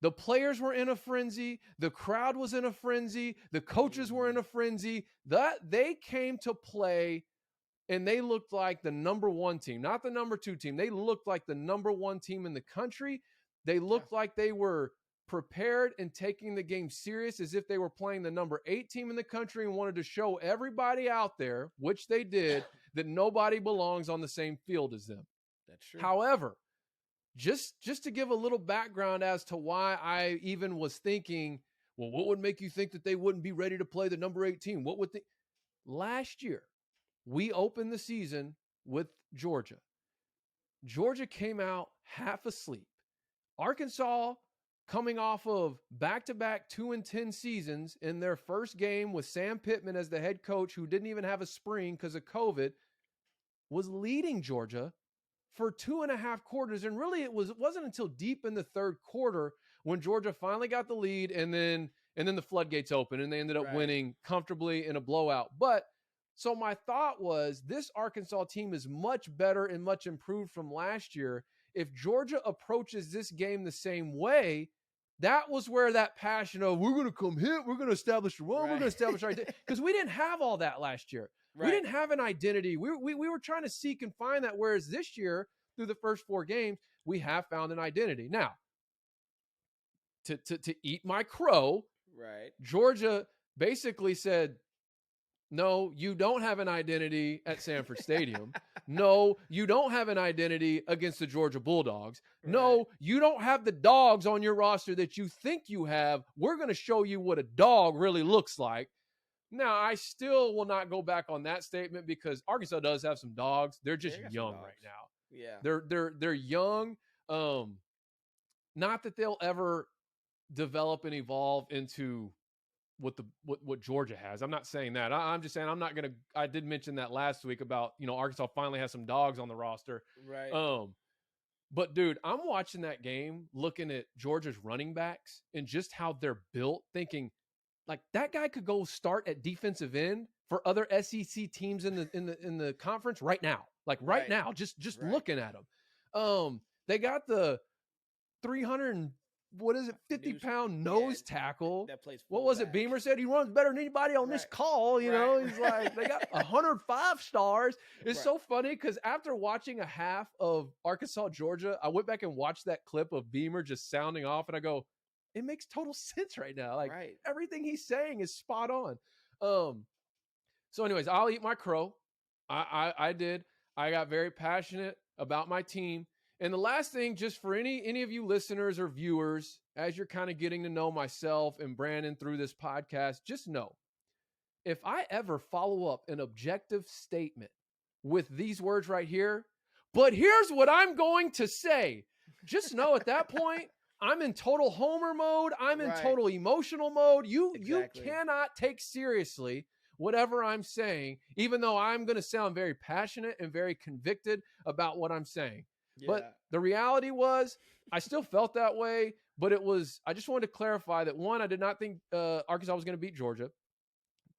The players were in a frenzy. The crowd was in a frenzy. The coaches were in a frenzy. They came to play, and they looked like the number 1 team, not the number 2 team. They looked like the number 1 team in the country. They looked like they were prepared and taking the game serious, as if they were playing the number 8 team in the country and wanted to show everybody out there, which they did, that nobody belongs on the same field as them. That's true. However, just to give a little background as to why I even was thinking, well, what would make you think that they wouldn't be ready to play the number 8 team? Last year, we opened the season with Georgia. Georgia came out half asleep. Arkansas, coming off of back-to-back 2-10 seasons, in their first game with Sam Pittman as the head coach, who didn't even have a spring because of COVID, was leading Georgia for 2.5 quarters. And really it wasn't until deep in the third quarter when Georgia finally got the lead, and then the floodgates opened and they ended up winning comfortably in a blowout. But so my thought was, this Arkansas team is much better and much improved from last year. If Georgia approaches this game the same way, that was where that passion of, we're going to come hit, we're going to establish a run, we're going to establish our identity. Because we didn't have all that last year. We didn't have an identity. We were trying to seek and find that, whereas this year, through the first 4 games, we have found an identity. Now, to eat my crow, Georgia basically said, no, you don't have an identity at Sanford Stadium. No, you don't have an identity against the Georgia Bulldogs. No, you don't have the dogs on your roster that you think you have. We're going to show you what a dog really looks like. Now, I still will not go back on that statement, because Arkansas does have some dogs. They're just young right now. Yeah. They're young. Not that they'll ever develop and evolve into what Georgia has. I'm not saying that. I'm just saying I did mention that last week about, Arkansas finally has some dogs on the roster. Right. But dude, I'm watching that game, looking at Georgia's running backs and just how they're built, thinking like that guy could go start at defensive end for other SEC teams in the conference right now. Like right now, just looking at them. They got the 50-pound nose tackle. That plays what was it? Beamer said he runs better than anybody on this call. He's like, they got 105 stars. It's so funny because after watching a half of Arkansas, Georgia, I went back and watched that clip of Beamer just sounding off, and I go, it makes total sense right now. Like everything he's saying is spot on. So anyways, I'll eat my crow. I did. I got very passionate about my team. And the last thing, just for any of you listeners or viewers, as you're kind of getting to know myself and Brandon through this podcast, just know, if I ever follow up an objective statement with these words right here, but here's what I'm going to say, just know at that point, I'm in total homer mode. I'm in total emotional mode. You cannot take seriously whatever I'm saying, even though I'm going to sound very passionate and very convicted about what I'm saying. But the reality was I still felt that way, but I just wanted to clarify that, one, I did not think Arkansas was going to beat Georgia.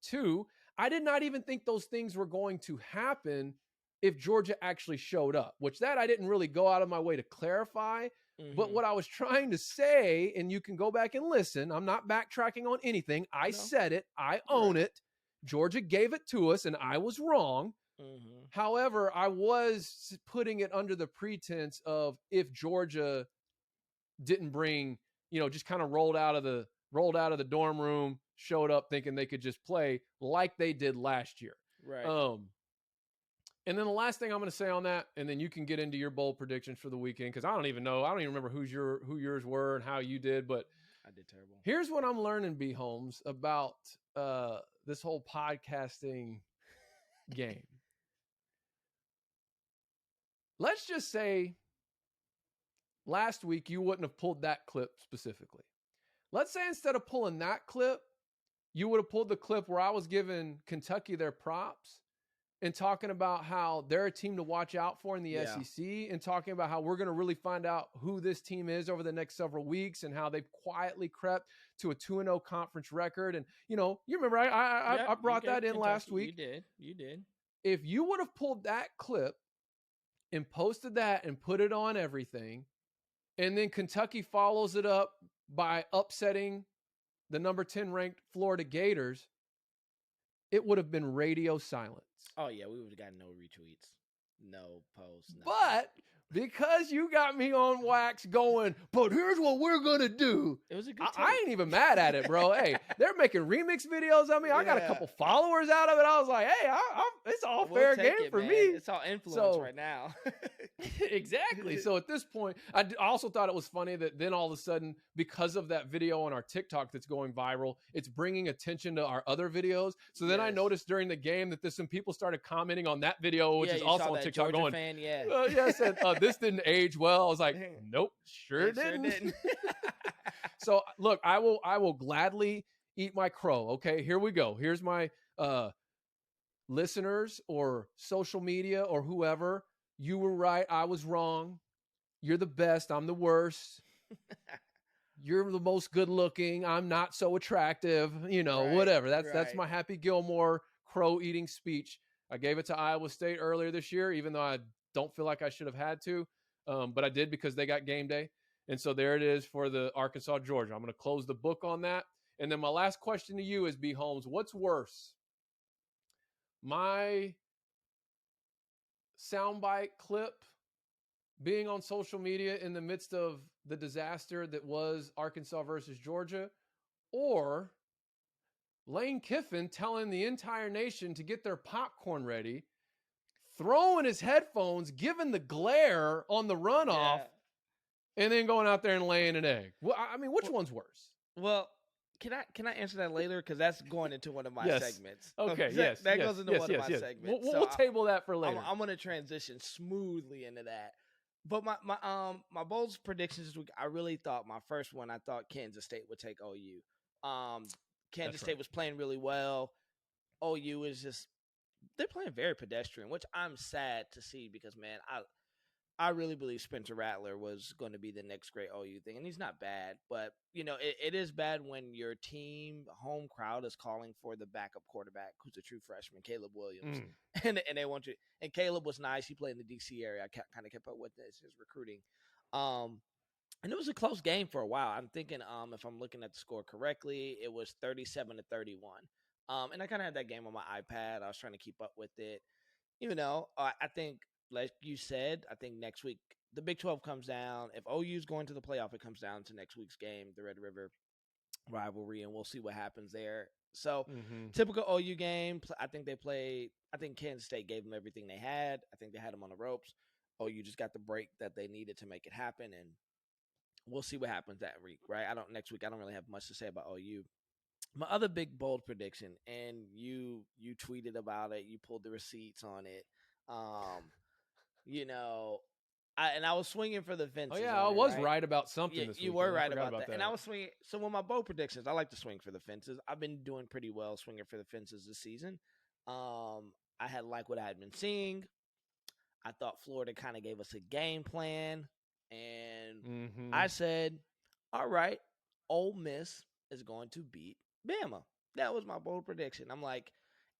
Two, I did not even think those things were going to happen if Georgia actually showed up, which that I didn't really go out of my way to clarify. But what I was trying to say, and you can go back and listen, I'm not backtracking on anything. I said it. I own it. Georgia gave it to us, and I was wrong. However, I was putting it under the pretense of if Georgia didn't bring, just kind of rolled out of the dorm room, showed up thinking they could just play like they did last year. Right. And then the last thing I'm going to say on that, and then you can get into your bold predictions for the weekend, because I don't even remember who yours were and how you did, but I did terrible. Here's what I'm learning, B. Holmes, about this whole podcasting game. Let's just say last week you wouldn't have pulled that clip specifically. Let's say instead of pulling that clip, you would have pulled the clip where I was giving Kentucky their props and talking about how they're a team to watch out for in the SEC, and talking about how we're going to really find out who this team is over the next several weeks and how they've quietly crept to a 2-0 conference record. And, you remember I brought that in Kentucky last week. You did. If you would have pulled that clip and posted that and put it on everything, and then Kentucky follows it up by upsetting the number 10 ranked Florida Gators, it would have been radio silence. Oh, yeah, we would have got no retweets, no posts. Nothing. But because you got me on wax going, but here's what we're going to do. It was a good take. I ain't even mad at it, bro. Hey, they're making remix videos of me. I got a couple followers out of it. I was like, hey, it's all fair game for me. It's all influence right now. Exactly. So at this point, I also thought it was funny that then all of a sudden, because of that video on our TikTok that's going viral, it's bringing attention to our other videos. So then I noticed during the game that some people started commenting on that video, which is also on TikTok, Georgia going, fan, yes, and this didn't age well. I was like, nope, sure didn't. So look, I will gladly eat my crow. Okay, here we go. Here's my listeners or social media or whoever. You were right. I was wrong. You're the best. I'm the worst. You're the most good looking. I'm not so attractive. Whatever. That's my Happy Gilmore crow eating speech. I gave it to Iowa State earlier this year, even though I don't feel like I should have had to. But I did because they got game day. And so there it is for the Arkansas, Georgia. I'm going to close the book on that. And then my last question to you is, B. Holmes, what's worse? My soundbite clip being on social media in the midst of the disaster that was Arkansas versus Georgia, or Lane Kiffin telling the entire nation to get their popcorn ready, throwing his headphones, giving the glare on the runoff, and then going out there and laying an egg. Well, I mean, which one's worse? Well, can I answer that later? Because that's going into one of my segments. Okay, that goes into one of my segments. We'll table that for later. I'm going to transition smoothly into that. But my bold predictions this week, I really thought my first one, I thought Kansas State would take OU. Kansas State was playing really well. OU is they're playing very pedestrian, which I'm sad to see because, man, I really believe Spencer Rattler was going to be the next great OU thing. And he's not bad, but, it is bad when your team home crowd is calling for the backup quarterback, who's a true freshman, Caleb Williams. And they want you. And Caleb was nice. He played in the D.C. area. I kind of kept up with his recruiting. And it was a close game for a while. I'm thinking, if I'm looking at the score correctly, it was 37-31. And I kind of had that game on my iPad. I was trying to keep up with it. I think, like you said, I think next week the Big 12 comes down. If OU's going to the playoff, it comes down to next week's game, the Red River rivalry, and we'll see what happens there. So, typical OU game. I think Kansas State gave them everything they had. I think they had them on the ropes. OU just got the break that they needed to make it happen, and we'll see what happens that week, right? Next week I don't really have much to say about OU. My other big bold prediction, and you tweeted about it, you pulled the receipts on it. I was swinging for the fences. Oh yeah, I was right about something this week. You were right about that. And I was swinging. So with my bold predictions, I like to swing for the fences. I've been doing pretty well swinging for the fences this season. I had liked what I had been seeing. I thought Florida kind of gave us a game plan, and Mm-hmm. I said, "All right, Ole Miss is going to beat Bama." That was my bold prediction. I'm like,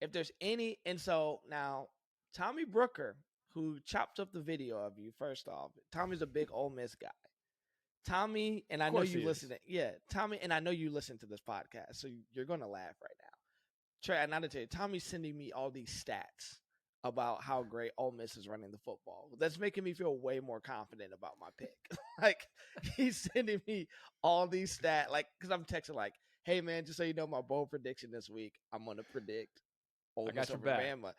if there's any, and so now Tommy Brooker, who chopped up the video of you, first off, Tommy's a big Ole Miss guy. Tommy, and I know you listen to, Tommy, and I know you listen to this podcast, so you're gonna laugh right now. Trey, not to tell you, Tommy's sending me all these stats about how great Ole Miss is running the football. That's making me feel way more confident about my pick. Like, he's sending me all these stats, like, because I'm texting like, "Hey man, just so you know, my bold prediction this week, I'm gonna predict Ole Miss over Bama."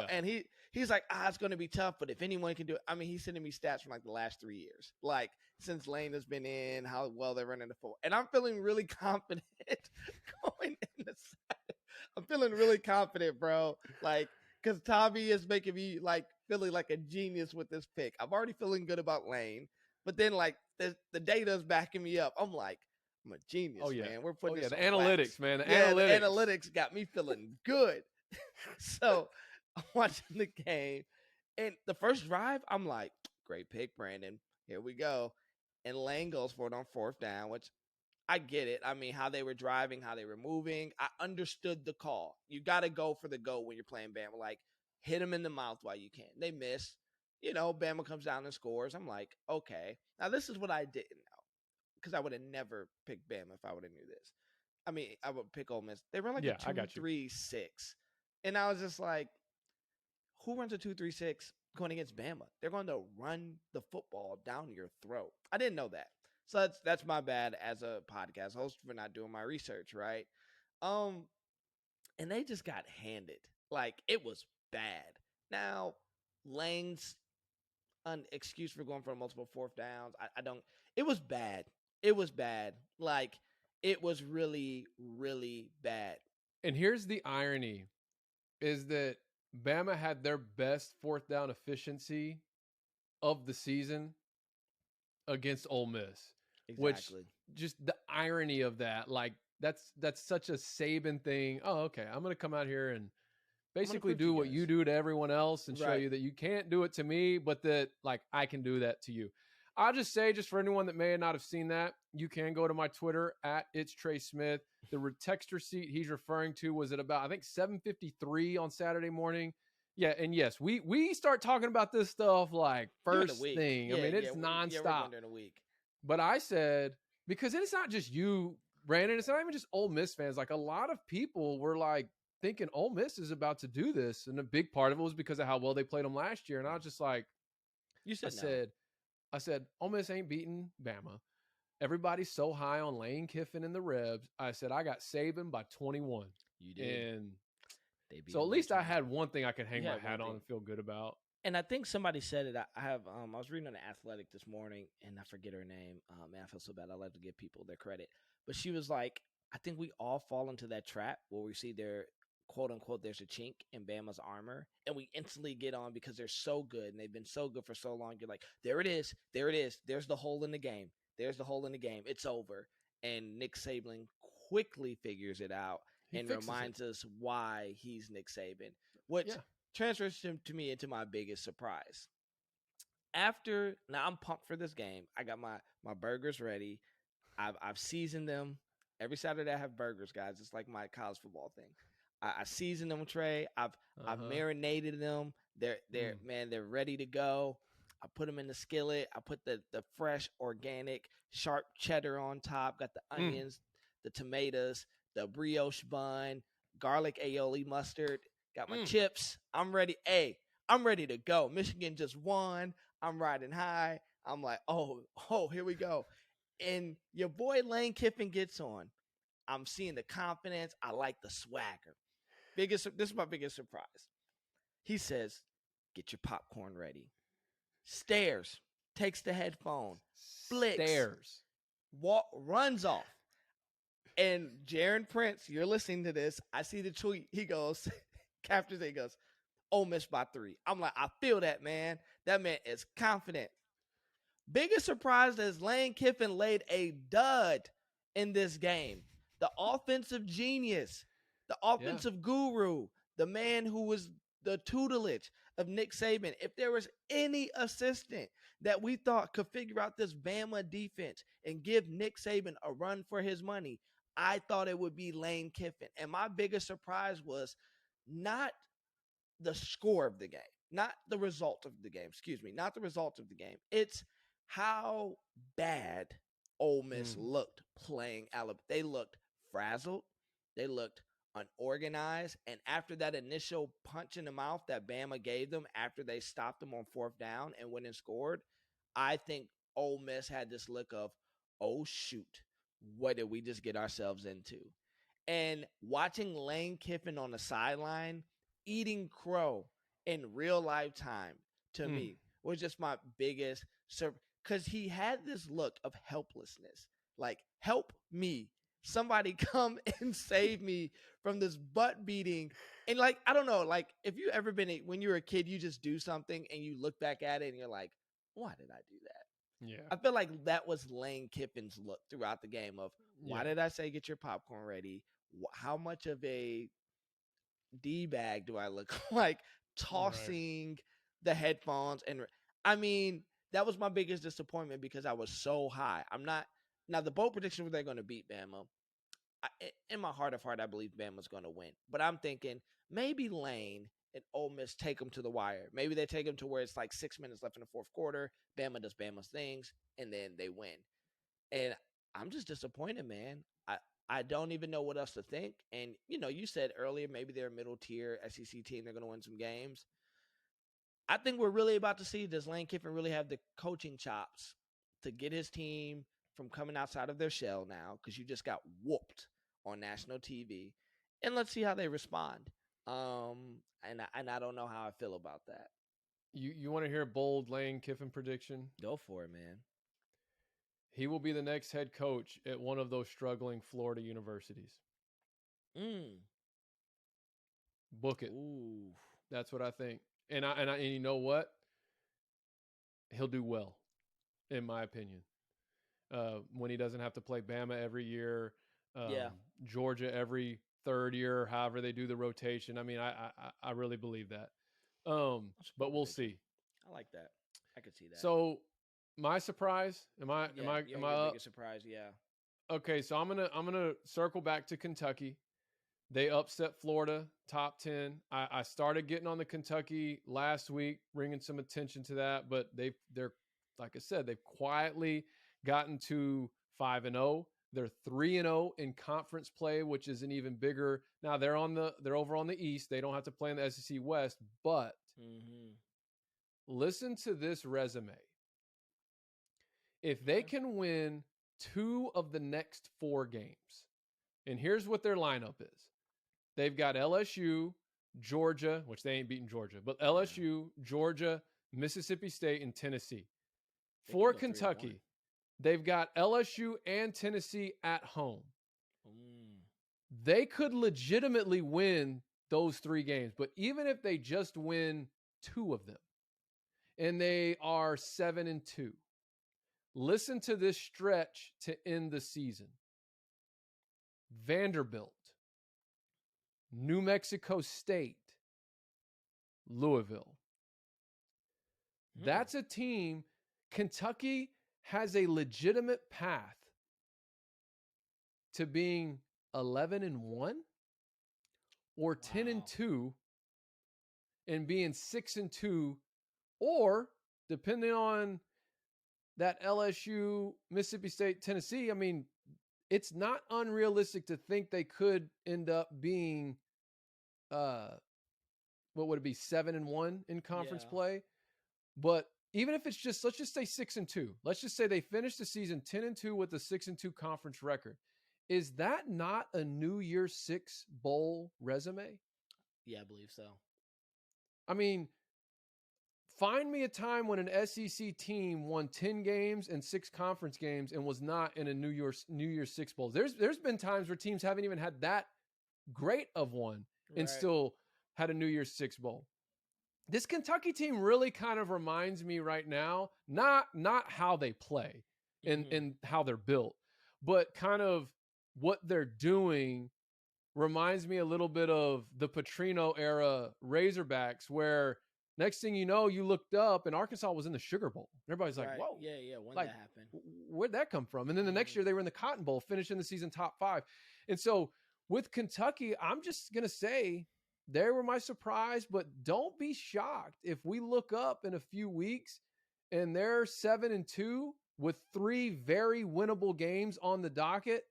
And he's like, "It's gonna be tough, but if anyone can do it," I mean, he's sending me stats from like the last 3 years, like since Lane has been in, how well they're running the football, and I'm feeling really confident going in the side. I'm feeling really confident, bro. Like, because Tommy is making me like feeling like a genius with this pick. I'm already feeling good about Lane, but then like the data is backing me up. I'm like, I'm a genius, man. We're putting this the on analytics, wax. man. The analytics got me feeling good. So I'm watching the game, and the first drive, I'm like, great pick, Brandon. Here we go. And Lane goes for it on 4th down, which I get it. I mean, how they were driving, how they were moving. I understood the call. You got to go for the goal when you're playing Bama. Like, hit them in the mouth while you can. They miss. Bama comes down and scores. I'm like, okay. Now, this is what I didn't know, because I would have never picked Bama if I would have knew this. I mean, I would pick Ole Miss. They run like a 2-3-6. And I was just like, who runs a 2-3-6 going against Bama? They're going to run the football down your throat. I didn't know that. So that's my bad as a podcast host for not doing my research, right? And they just got handed. Like, it was bad. Now, Lane's an excuse for going for multiple 4th downs. I don't. It was bad. It was bad. Like, it was really, really bad. And here's the irony, is that Bama had their best 4th down efficiency of the season against Ole Miss. Exactly. Which, just the irony of that, like, that's such a Saban thing. Oh, okay, I'm going to come out here and basically do what you do to everyone else and show you that you can't do it to me, but that, like, I can do that to you. I'll just say, just for anyone that may not have seen that, you can go to my Twitter at It's Trey Smith. The text receipt he's referring to was at about, I think, 7:53 on Saturday morning. Yeah, and yes, we start talking about this stuff like first thing. I mean, it's nonstop. During the week. But I said, because it's not just you, Brandon, it's not even just Ole Miss fans. Like, a lot of people were like thinking Ole Miss is about to do this, and a big part of it was because of how well they played them last year. And I was just like, I said, Ole Miss ain't beating Bama. Everybody's so high on Lane Kiffin and the Rebs. I said, I got Saban by 21. You did. And so at least I had one thing I could hang my hat on and feel good about. And I think somebody said it. I was reading on The Athletic this morning, and I forget her name. Man, I feel so bad. I like to give people their credit. But she was like, I think we all fall into that trap where we see their quote unquote, there's a chink in Bama's armor, and we instantly get on because they're so good and they've been so good for so long. You're like, there it is. There's the hole in the game. It's over. And Nick Saban quickly figures it out and reminds us why he's Nick Saban, which transfers to me into my biggest surprise. Now I'm pumped for this game. I got my burgers ready. I've seasoned them. Every Saturday I have burgers, guys. It's like my college football thing. I seasoned them, Trey. I've marinated them. They're ready to go. I put them in the skillet. I put the fresh, organic, sharp cheddar on top. Got the onions, the tomatoes, the brioche bun, garlic aioli mustard. Got my chips. I'm ready. Hey, I'm ready to go. Michigan just won. I'm riding high. I'm like, oh, here we go. And your boy Lane Kiffin gets on. I'm seeing the confidence. I like the swagger. This is my biggest surprise. He says, get your popcorn ready. Stares. Takes the headphone. Flicks. Stares. Runs off. And Jaron Prince, you're listening to this. I see the tweet. He goes, captures it. He goes, Ole Miss by 3. I'm like, I feel that, man. That man is confident. Biggest surprise is Lane Kiffin laid a dud in this game. The offensive genius, the offensive guru, the man who was the tutelage, of Nick Saban. If there was any assistant that we thought could figure out this Bama defense and give Nick Saban a run for his money, I thought it would be Lane Kiffin. And my biggest surprise was not the score of the game, not the result of the game. Excuse me, not the result of the game. It's how bad Ole Miss looked playing Alabama. They looked frazzled. They looked unorganized. And after that initial punch in the mouth that Bama gave them after they stopped them on fourth down and went and scored, I think Ole Miss had this look of, oh, shoot, what did we just get ourselves into? And watching Lane Kiffin on the sideline eating crow in real life time to me was just my biggest because he had this look of helplessness. Like, help me. Somebody come and save me from this butt beating. And like, I don't know, like if you ever been, when you were a kid, you just do something and you look back at it and you're like, why did I do that? Yeah. I feel like that was Lane Kiffin's look throughout the game of, why did I say get your popcorn ready? How much of a D-bag do I look like tossing the headphones? And I mean, that was my biggest disappointment because I was so high. I'm not, now the bold prediction was they're going to beat Bama. In my heart of heart, I believe Bama's going to win. But I'm thinking maybe Lane and Ole Miss take them to the wire. Maybe they take them to where it's like 6 minutes left in the fourth quarter. Bama does Bama's things, and then they win. And I'm just disappointed, man. I don't even know what else to think. And, you know, you said earlier maybe they're a middle-tier SEC team. They're going to win some games. I think we're really about to see, does Lane Kiffin really have the coaching chops to get his team from coming outside of their shell now, because you just got whooped on national TV. And let's see how they respond. And I don't know how I feel about that. You want to hear a bold Lane Kiffin prediction? Go for it, man. He will be the next head coach at one of those struggling Florida universities. Book it. Ooh. That's what I think. And you know what? He'll do well, in my opinion. When he doesn't have to play Bama every year, Georgia every third year, however they do the rotation. I mean, I really believe that. But we'll see. I like that. I could see that. So my surprise, am I up? Biggest surprise, yeah. Okay, so I'm gonna circle back to Kentucky. They upset Florida, top 10. I started getting on the Kentucky last week, bringing some attention to that, but they're like I said, they've quietly gotten to 5-0. They're 3-0 in conference play, which is an even bigger. Now they're over on the East. They don't have to play in the SEC West, but listen to this resume. If they can win 2 of the next 4 games, and here's what their lineup is. They've got LSU, Georgia, which they ain't beating Georgia, but LSU, Georgia, Mississippi State, and Tennessee. For Kentucky, they've got LSU and Tennessee at home. They could legitimately win those 3 games, but even if they just win 2 of them, and they are 7-2, listen to this stretch to end the season. Vanderbilt, New Mexico State, Louisville. That's a team. Kentucky has a legitimate path to being 11-1 or 10-2 and being 6-2, or depending on that LSU, Mississippi State, Tennessee. I mean, it's not unrealistic to think they could end up being, what would it be, 7-1 in conference play? But even if it's just, let's just say 6-2. Let's just say they finish the season 10-2 with a 6-2 conference record. Is that not a New Year's 6 bowl resume? Yeah, I believe so. I mean, find me a time when an SEC team won 10 games and 6 conference games and was not in a New Year's 6 bowl. There's been times where teams haven't even had that great of one and still had a New Year's 6 bowl. This Kentucky team really kind of reminds me right now, not how they play and how they're built, but kind of what they're doing reminds me a little bit of the Petrino era Razorbacks, where Next thing you know, you looked up and Arkansas was in the Sugar Bowl. Everybody's like, whoa. Yeah. When like, that happened. Where'd that come from? And then the next year they were in the Cotton Bowl, finishing the season top 5. And so with Kentucky, I'm just going to say they were my surprise, but don't be shocked if we look up in a few weeks and they're 7-2 with 3 very winnable games on the docket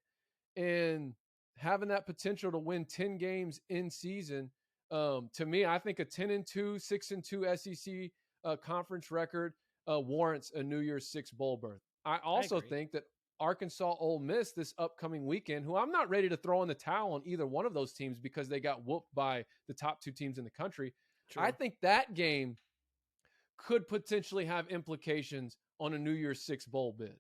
and having that potential to win 10 games in season. To me, I think a 10-2, 6-2 SEC conference record warrants a New Year's Six bowl berth. I also think that Arkansas Ole Miss this upcoming weekend, who I'm not ready to throw in the towel on either one of those teams because they got whooped by the top 2 teams in the country. True. I think that game could potentially have implications on a New Year's Six bowl bid.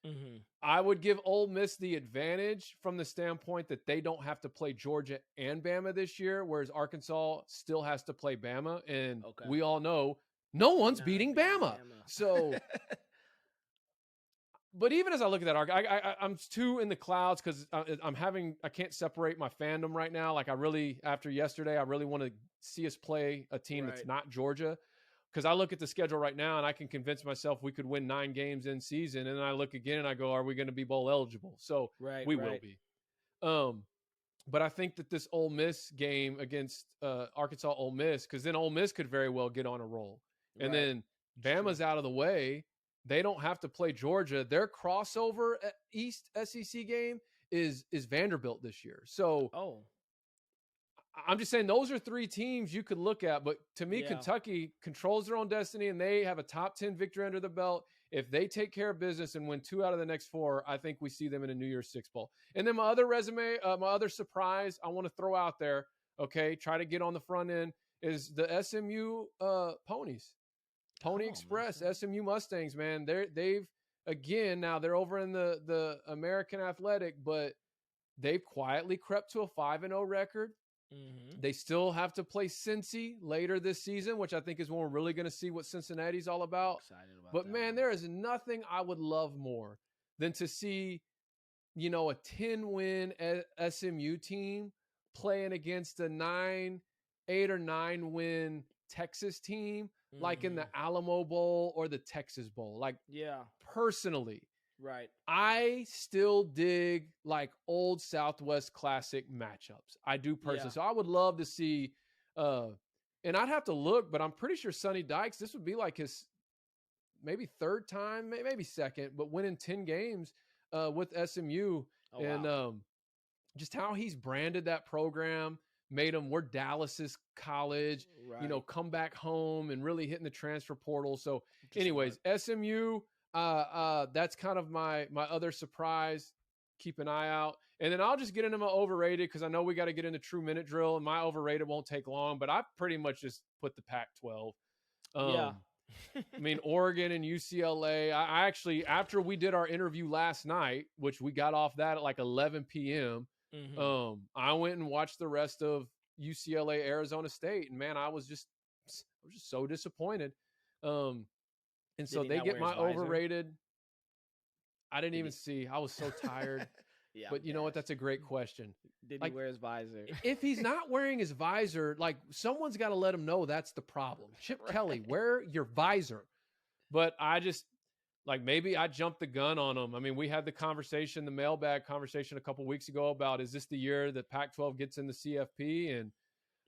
Mm-hmm. I would give Ole Miss the advantage from the standpoint that they don't have to play Georgia and Bama this year, whereas Arkansas still has to play Bama. And we all know no one's beating Bama. So, but even as I look at that, I'm too in the clouds because I can't separate my fandom right now. Like after yesterday, I really want to see us play a team that's not Georgia. Because I look at the schedule right now and I can convince myself we could win 9 games in season. And then I look again and I go, are we going to be bowl eligible? So we will be. But I think that this Ole Miss game against Arkansas Ole Miss, because then Ole Miss could very well get on a roll. And then Bama's out of the way. They don't have to play Georgia. Their crossover East SEC game is Vanderbilt this year. So I'm just saying those are 3 teams you could look at. But to me, Kentucky controls their own destiny, and they have a top 10 victory under the belt. If they take care of business and win 2 out of the next 4, I think we see them in a New Year's Six bowl. And then my other surprise I want to throw out there, try to get on the front end, is the SMU Ponies. Pony Express, man. SMU Mustangs, man. They've again, now they're over in the American Athletic, but they've quietly crept to a 5-0 record. Mm-hmm. They still have to play Cincy later this season, which I think is when we're really going to see what Cincinnati's all about. But man, there is nothing I would love more than to see, a 10-win SMU team playing against a 8 or 9-win Texas team, like in the Alamo Bowl or the Texas Bowl. Like, personally, I still dig like old Southwest Classic matchups. I do personally. So I would love to see, and I'd have to look, but I'm pretty sure Sonny Dykes, this would be like his maybe 3rd time, maybe 2nd, but winning 10 games with SMU. Just how he's branded that program, made them, we're Dallas's college, come back home and really hitting the transfer portal. So anyways, SMU, that's kind of my other surprise. Keep an eye out. And then I'll just get into my overrated because I know we got to get into true minute drill, and my overrated won't take long, but I pretty much just put the Pac-12. I mean, Oregon and UCLA. I actually, after we did our interview last night, which we got off that at like 11 p.m., I went and watched the rest of UCLA Arizona State, and man, I was just so disappointed. And so they get my overrated. I didn't even see. I was so tired. But you know what? That's a great question. Did he wear his visor? If he's not wearing his visor, like someone's got to let him know that's the problem. Chip Kelly, wear your visor. But I just maybe I jumped the gun on him. I mean, we had the mailbag conversation a couple weeks ago about, is this the year that Pac-12 gets in the CFP? And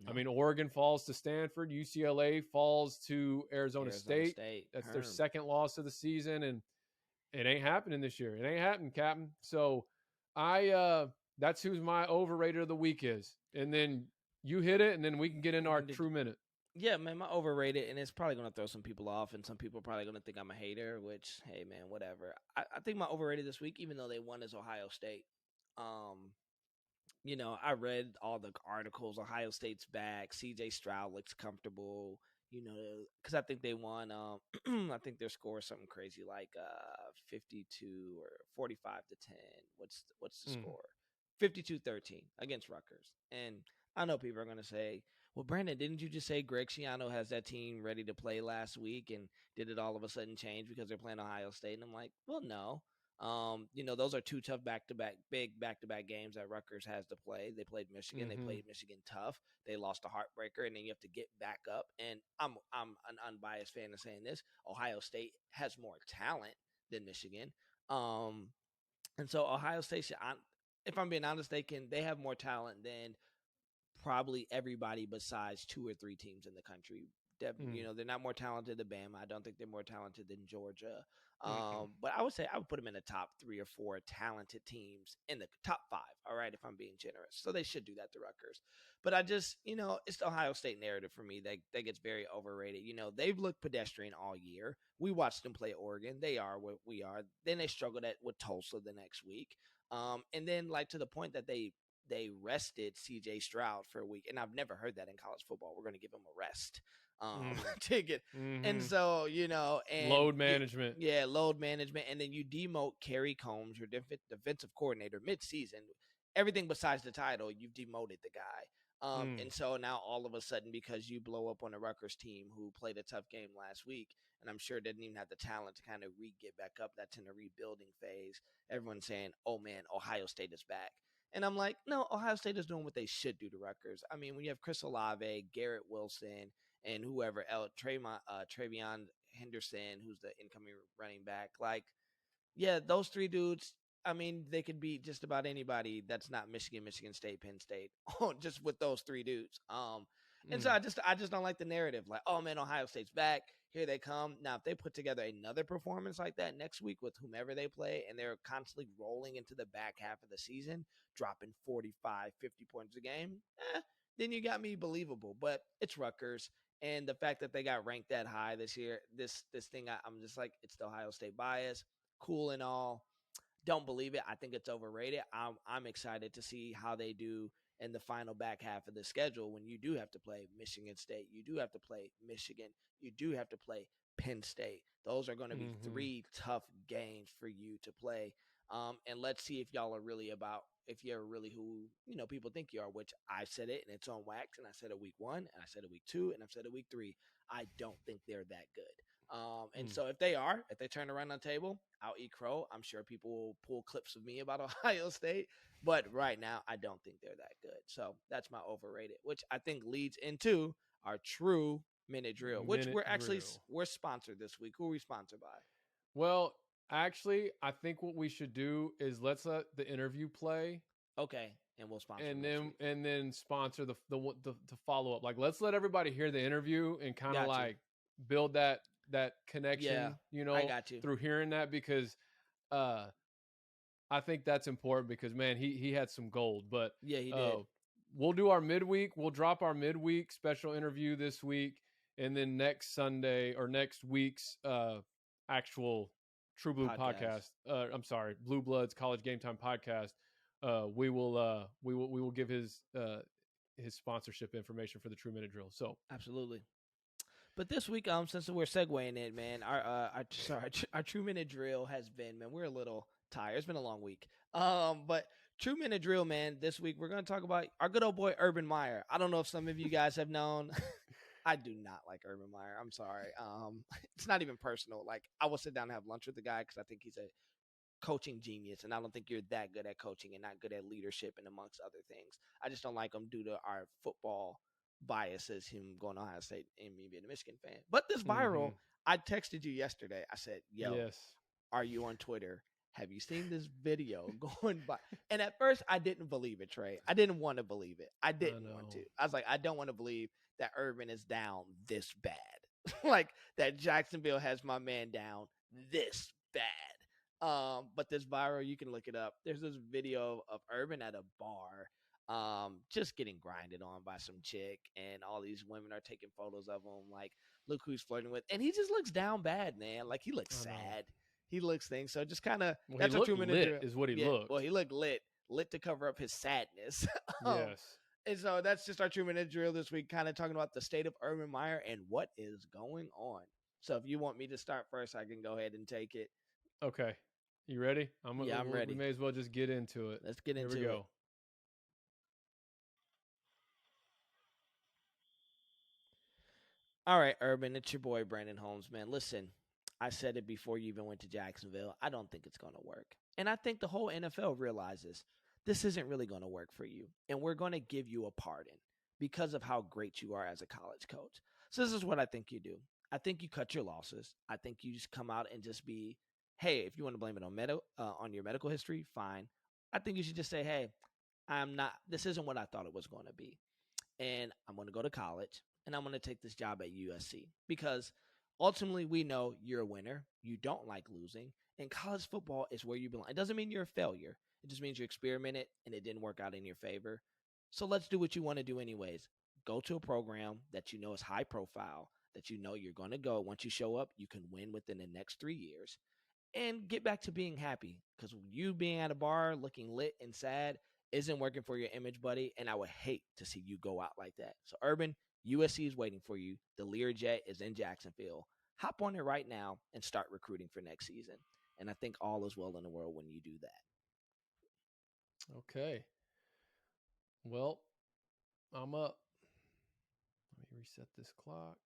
I mean, Oregon falls to Stanford, UCLA falls to Arizona State. That's their 2nd loss of the season, and it ain't happening this year. It ain't happening, Captain. So that's who's my overrated of the week is. And then you hit it, and then we can get into our true minute. Yeah, man, my overrated, and it's probably going to throw some people off, and some people are probably going to think I'm a hater, which, hey, man, whatever. I think my overrated this week, even though they won, is Ohio State. I read all the articles. Ohio State's back. C.J. Stroud looks comfortable, because I think they won. I think their score is something crazy like 52 or 45 to 10. What's the score? 52-13 against Rutgers. And I know people are going to say, well, Brandon, didn't you just say Greg Schiano has that team ready to play last week, and did it all of a sudden change because they're playing Ohio State? And I'm like, well, no. Those are two tough big back-to-back games that Rutgers has to play. They played Michigan. They played Michigan tough. They lost a heartbreaker, and then you have to get back up. And I'm an unbiased fan of saying this. Ohio State has more talent than Michigan. And so Ohio State, if I'm being honest, they have more talent than probably everybody besides 2 or 3 teams in the country. They're not more talented than Bama. I don't think they're more talented than Georgia. But I would say I would put them in the top 3 or 4 talented teams in the top 5. All right, if I'm being generous, so they should do that to Rutgers. But I just, it's the Ohio State narrative for me that gets very overrated. They've looked pedestrian all year. We watched them play Oregon. They are what we are. Then they struggled with Tulsa the next week. And then like to the point that they rested CJ Stroud for a week, and I've never heard that in college football. We're going to give him a rest to get, and so and load management, load management, and then you demote Kerry Combs, your defensive coordinator, mid-season. Everything besides the title, you've demoted the guy, and so now all of a sudden, because you blow up on a Rutgers team who played a tough game last week, and I'm sure didn't even have the talent to kind of get back up. That's in a rebuilding phase. Everyone's saying, "Oh man, Ohio State is back." And I'm like, no, Ohio State is doing what they should do to Rutgers. I mean, when you have Chris Olave, Garrett Wilson, and whoever else, Travion Henderson, who's the incoming running back, like, yeah, those 3 dudes, I mean, they could beat just about anybody that's not Michigan, Michigan State, Penn State, just with those 3 dudes. And so I just don't like the narrative. Like, oh man, Ohio State's back. Here they come. Now, if they put together another performance like that next week with whomever they play, and they're constantly rolling into the back half of the season, dropping 45, 50 points a game, then you got me believable. But it's Rutgers. And the fact that they got ranked that high this year, this thing, I'm just like, it's the Ohio State bias. Cool and all. Don't believe it. I think it's overrated. I'm excited to see how they do in the final back half of the schedule when you do have to play Michigan State. You do have to play Michigan. You do have to play Penn State. Those are going to be 3 tough games for you to play. And let's see if y'all are really if you're really who, people think you are, which I said it and it's on wax. And I said it week 1 and I said it week 2 and I've said it week 3. I don't think they're that good. And so if they turn around on the table, I'll eat crow. I'm sure people will pull clips of me about Ohio State. But right now, I don't think they're that good. So that's my overrated, which I think leads into our true minute drill, which we're sponsored this week. Who are we sponsored by? Well, actually, I think what we should do is let's let the interview play. Okay, and we'll sponsor. And then sponsor the follow up. Like, let's let everybody hear the interview and kind of like build that connection. I got you. Through hearing that, because I think that's important because man, he had some gold. But yeah, he did. We'll do our midweek. We'll drop our midweek special interview this week, and then next Sunday or next week's actual True Blue podcast. I'm sorry, Blue Bloods College Game Time podcast. We will give his sponsorship information for the True Minute Drill. So absolutely. But this week, since we're segueing it, man, our True Minute Drill has been, man, we're a little tired. It's been a long week. But True Minute Drill, man, this week we're going to talk about our good old boy Urban Meyer. I don't know if some of you guys have known. I do not like Urban Meyer. I'm sorry. It's not even personal. Like, I will sit down and have lunch with the guy because I think he's a coaching genius, and I don't think you're that good at coaching and not good at leadership and amongst other things. I just don't like him due to our football biases, him going to Ohio State and me being a Michigan fan. But this viral, I texted you yesterday. I said, yo, are you on Twitter? Have you seen this video going by? And at first, I didn't believe it, Trey. I didn't want to believe it. I didn't want to. I was like, I don't want to believe that Urban is down this bad. Like, that Jacksonville has my man down this bad. But this viral, you can look it up. There's this video of Urban at a bar, just getting grinded on by some chick, and all these women are taking photos of him. Like, look who he's flirting with, and he just looks down bad, man. Like, he looks sad. He looks things. So just kind of that's a 2 minute drill. Is what he looked. Well, he looked lit to cover up his sadness. Yes. And so that's just our 2 minute drill this week, kind of talking about the state of Urban Meyer and what is going on. So if you want me to start first, I can go ahead and take it. Okay. You ready? I'm ready. We may as well just get into it. Let's get into it. Here we go. All right, Urban, it's your boy Brandon Holmes, man. Listen, I said it before you even went to Jacksonville. I don't think it's going to work. And I think the whole NFL realizes this isn't really going to work for you. And we're going to give you a pardon because of how great you are as a college coach. So this is what I think you do. I think you cut your losses. I think you just come out and just be, hey, if you want to blame it on your medical history, fine. I think you should just say, hey, this isn't what I thought it was going to be. And I'm going to go to college and I'm going to take this job at USC because ultimately we know you're a winner. You don't like losing. And college football is where you belong. It doesn't mean you're a failure. It just means you experimented and it didn't work out in your favor. So let's do what you want to do anyways. Go to a program that you know is high profile, that you know you're going to go. Once you show up, you can win within the next 3 years and get back to being happy. Because you being at a bar looking lit and sad isn't working for your image, buddy. And I would hate to see you go out like that. So, Urban, USC is waiting for you. The Learjet is in Jacksonville. Hop on it right now and start recruiting for next season. And I think all is well in the world when you do that. Okay. Well, I'm up. Let me reset this clock.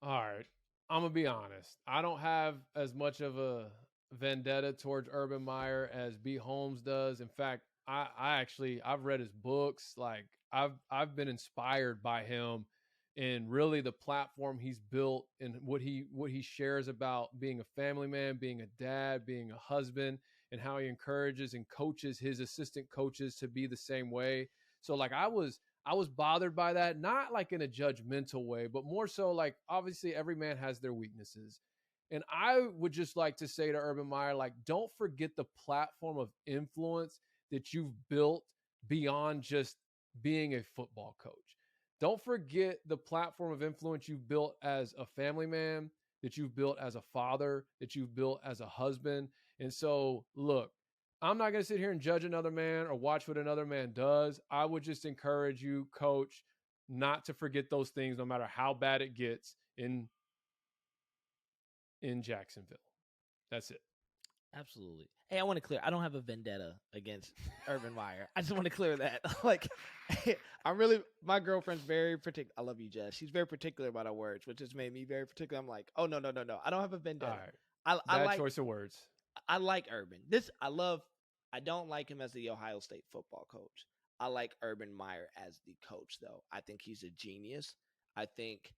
All right. I'm going to be honest. I don't have as much of a vendetta towards Urban Meyer as B. Holmes does. In fact, I've read his books. Like I've been inspired by him and really the platform he's built and what he shares about being a family man, being a dad, being a husband, and how he encourages and coaches his assistant coaches to be the same way. So like I was bothered by that, not like in a judgmental way, but more so like obviously every man has their weaknesses. And I would just like to say to Urban Meyer, like, don't forget the platform of influence that you've built beyond just being a football coach. Don't forget the platform of influence you've built as a family man, that you've built as a father, that you've built as a husband. And so, look, I'm not going to sit here and judge another man or watch what another man does. I would just encourage you, coach, not to forget those things no matter how bad it gets in Jacksonville. That's it. Absolutely. Hey, I want to clear. I don't have a vendetta against Urban Meyer. I just want to clear that. Like, my girlfriend's very particular. I love you, Jess. She's very particular about her words, which has made me very particular. I'm like, oh, no. I don't have a vendetta. All right. I like choice of words. I like Urban. I don't like him as the Ohio State football coach. I like Urban Meyer as the coach, though. I think he's a genius. I think,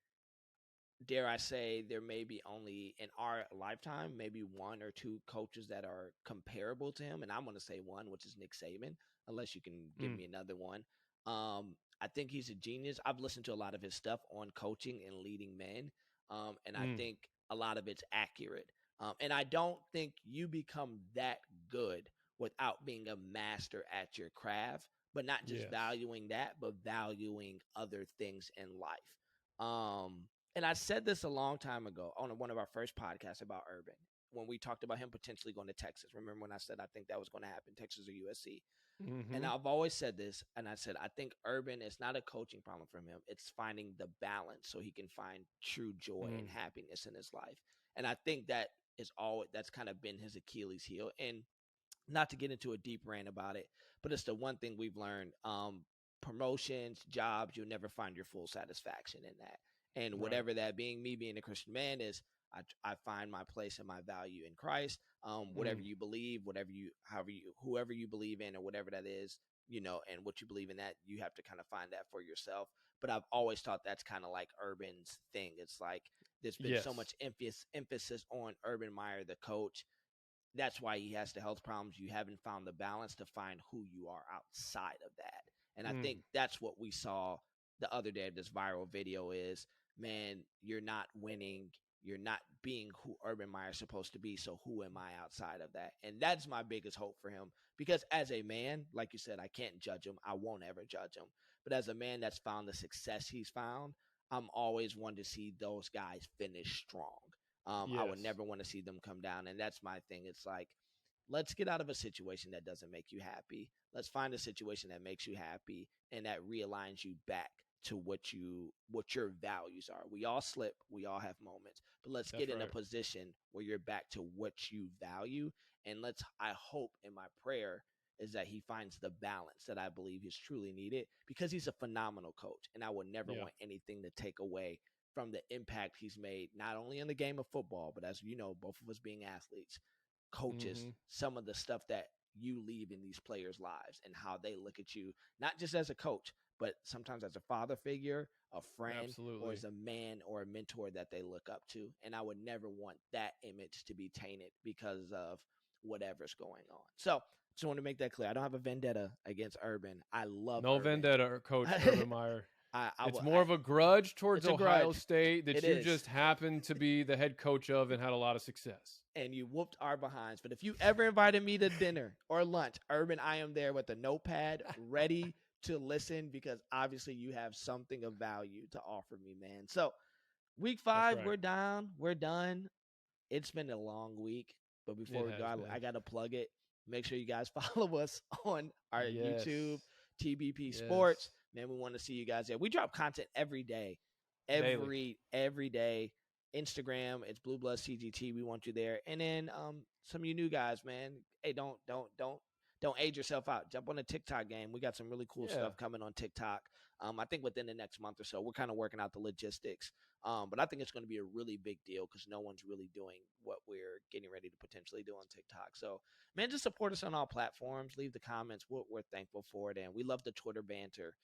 dare I say, there may be only in our lifetime, maybe one or two coaches that are comparable to him. And I'm going to say one, which is Nick Saban, unless you can give me another one. I think he's a genius. I've listened to a lot of his stuff on coaching and leading men. And I think a lot of it's accurate. And I don't think you become that good without being a master at your craft, but not just valuing that, but valuing other things in life. And I said this a long time ago on one of our first podcasts about Urban, when we talked about him potentially going to Texas. Remember when I said I think that was going to happen, Texas or USC? Mm-hmm. And I've always said this, and I said I think Urban is not a coaching problem for him. It's finding the balance so he can find true joy and happiness in his life. And I think that's kind of been his Achilles heel. And not to get into a deep rant about it, but it's the one thing we've learned. Promotions, jobs, you'll never find your full satisfaction in that. And whatever that being, me being a Christian man, is I find my place and my value in Christ. Whatever you believe, whoever you believe in, or whatever that is, and what you believe in, that you have to kind of find that for yourself. But I've always thought that's kind of like Urban's thing. It's like there's been so much emphasis on Urban Meyer, the coach. That's why he has the health problems. You haven't found the balance to find who you are outside of that. And I think that's what we saw the other day of this viral video is, man, you're not winning. You're not being who Urban Meyer is supposed to be. So who am I outside of that? And that's my biggest hope for him. Because as a man, like you said, I can't judge him. I won't ever judge him. But as a man that's found the success he's found, I'm always one to see those guys finish strong. I would never want to see them come down. And that's my thing. It's like, let's get out of a situation that doesn't make you happy. Let's find a situation that makes you happy and that realigns you back to what your values are. We all slip. We all have moments. But let's get in a position where you're back to what you value. And I hope in my prayer is that he finds the balance that I believe is truly needed because he's a phenomenal coach. And I would never want anything to take away from the impact he's made, not only in the game of football, but as you know, both of us being athletes, coaches, some of the stuff that you leave in these players' lives and how they look at you, not just as a coach, but sometimes as a father figure, a friend, or as a man or a mentor that they look up to. And I would never want that image to be tainted because of whatever's going on. So just want to make that clear. I don't have a vendetta against Urban. I love no Urban. vendetta, Coach Urban Meyer. It's more of a grudge towards Ohio State that you just happened to be the head coach of and had a lot of success. And you whooped our behinds. But if you ever invited me to dinner or lunch, Urban, I am there with a notepad ready to listen because obviously you have something of value to offer me, man. So week 5, we're down. We're done. It's been a long week. But before we go, I got to plug it. Make sure you guys follow us on our YouTube, TBP Sports. Man, we want to see you guys there. We drop content every day. Every day. Instagram, it's Blue Blood CGT. We want you there. And then some of you new guys, man. Hey, don't age yourself out. Jump on the TikTok game. We got some really cool stuff coming on TikTok. I think within the next month or so, we're kind of working out the logistics. But I think it's going to be a really big deal because no one's really doing what we're getting ready to potentially do on TikTok. So, man, just support us on all platforms. Leave the comments. We're thankful for it. And we love the Twitter banter.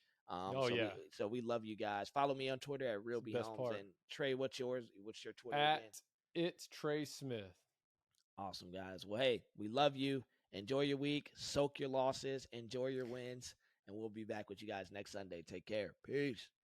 So we love you guys. Follow me on Twitter at Real B Holmes. And Trey, what's yours? What's your Twitter at again? It's Trey Smith. Awesome, guys. Well, hey, we love you. Enjoy your week. Soak your losses. Enjoy your wins. And we'll be back with you guys next Sunday. Take care. Peace.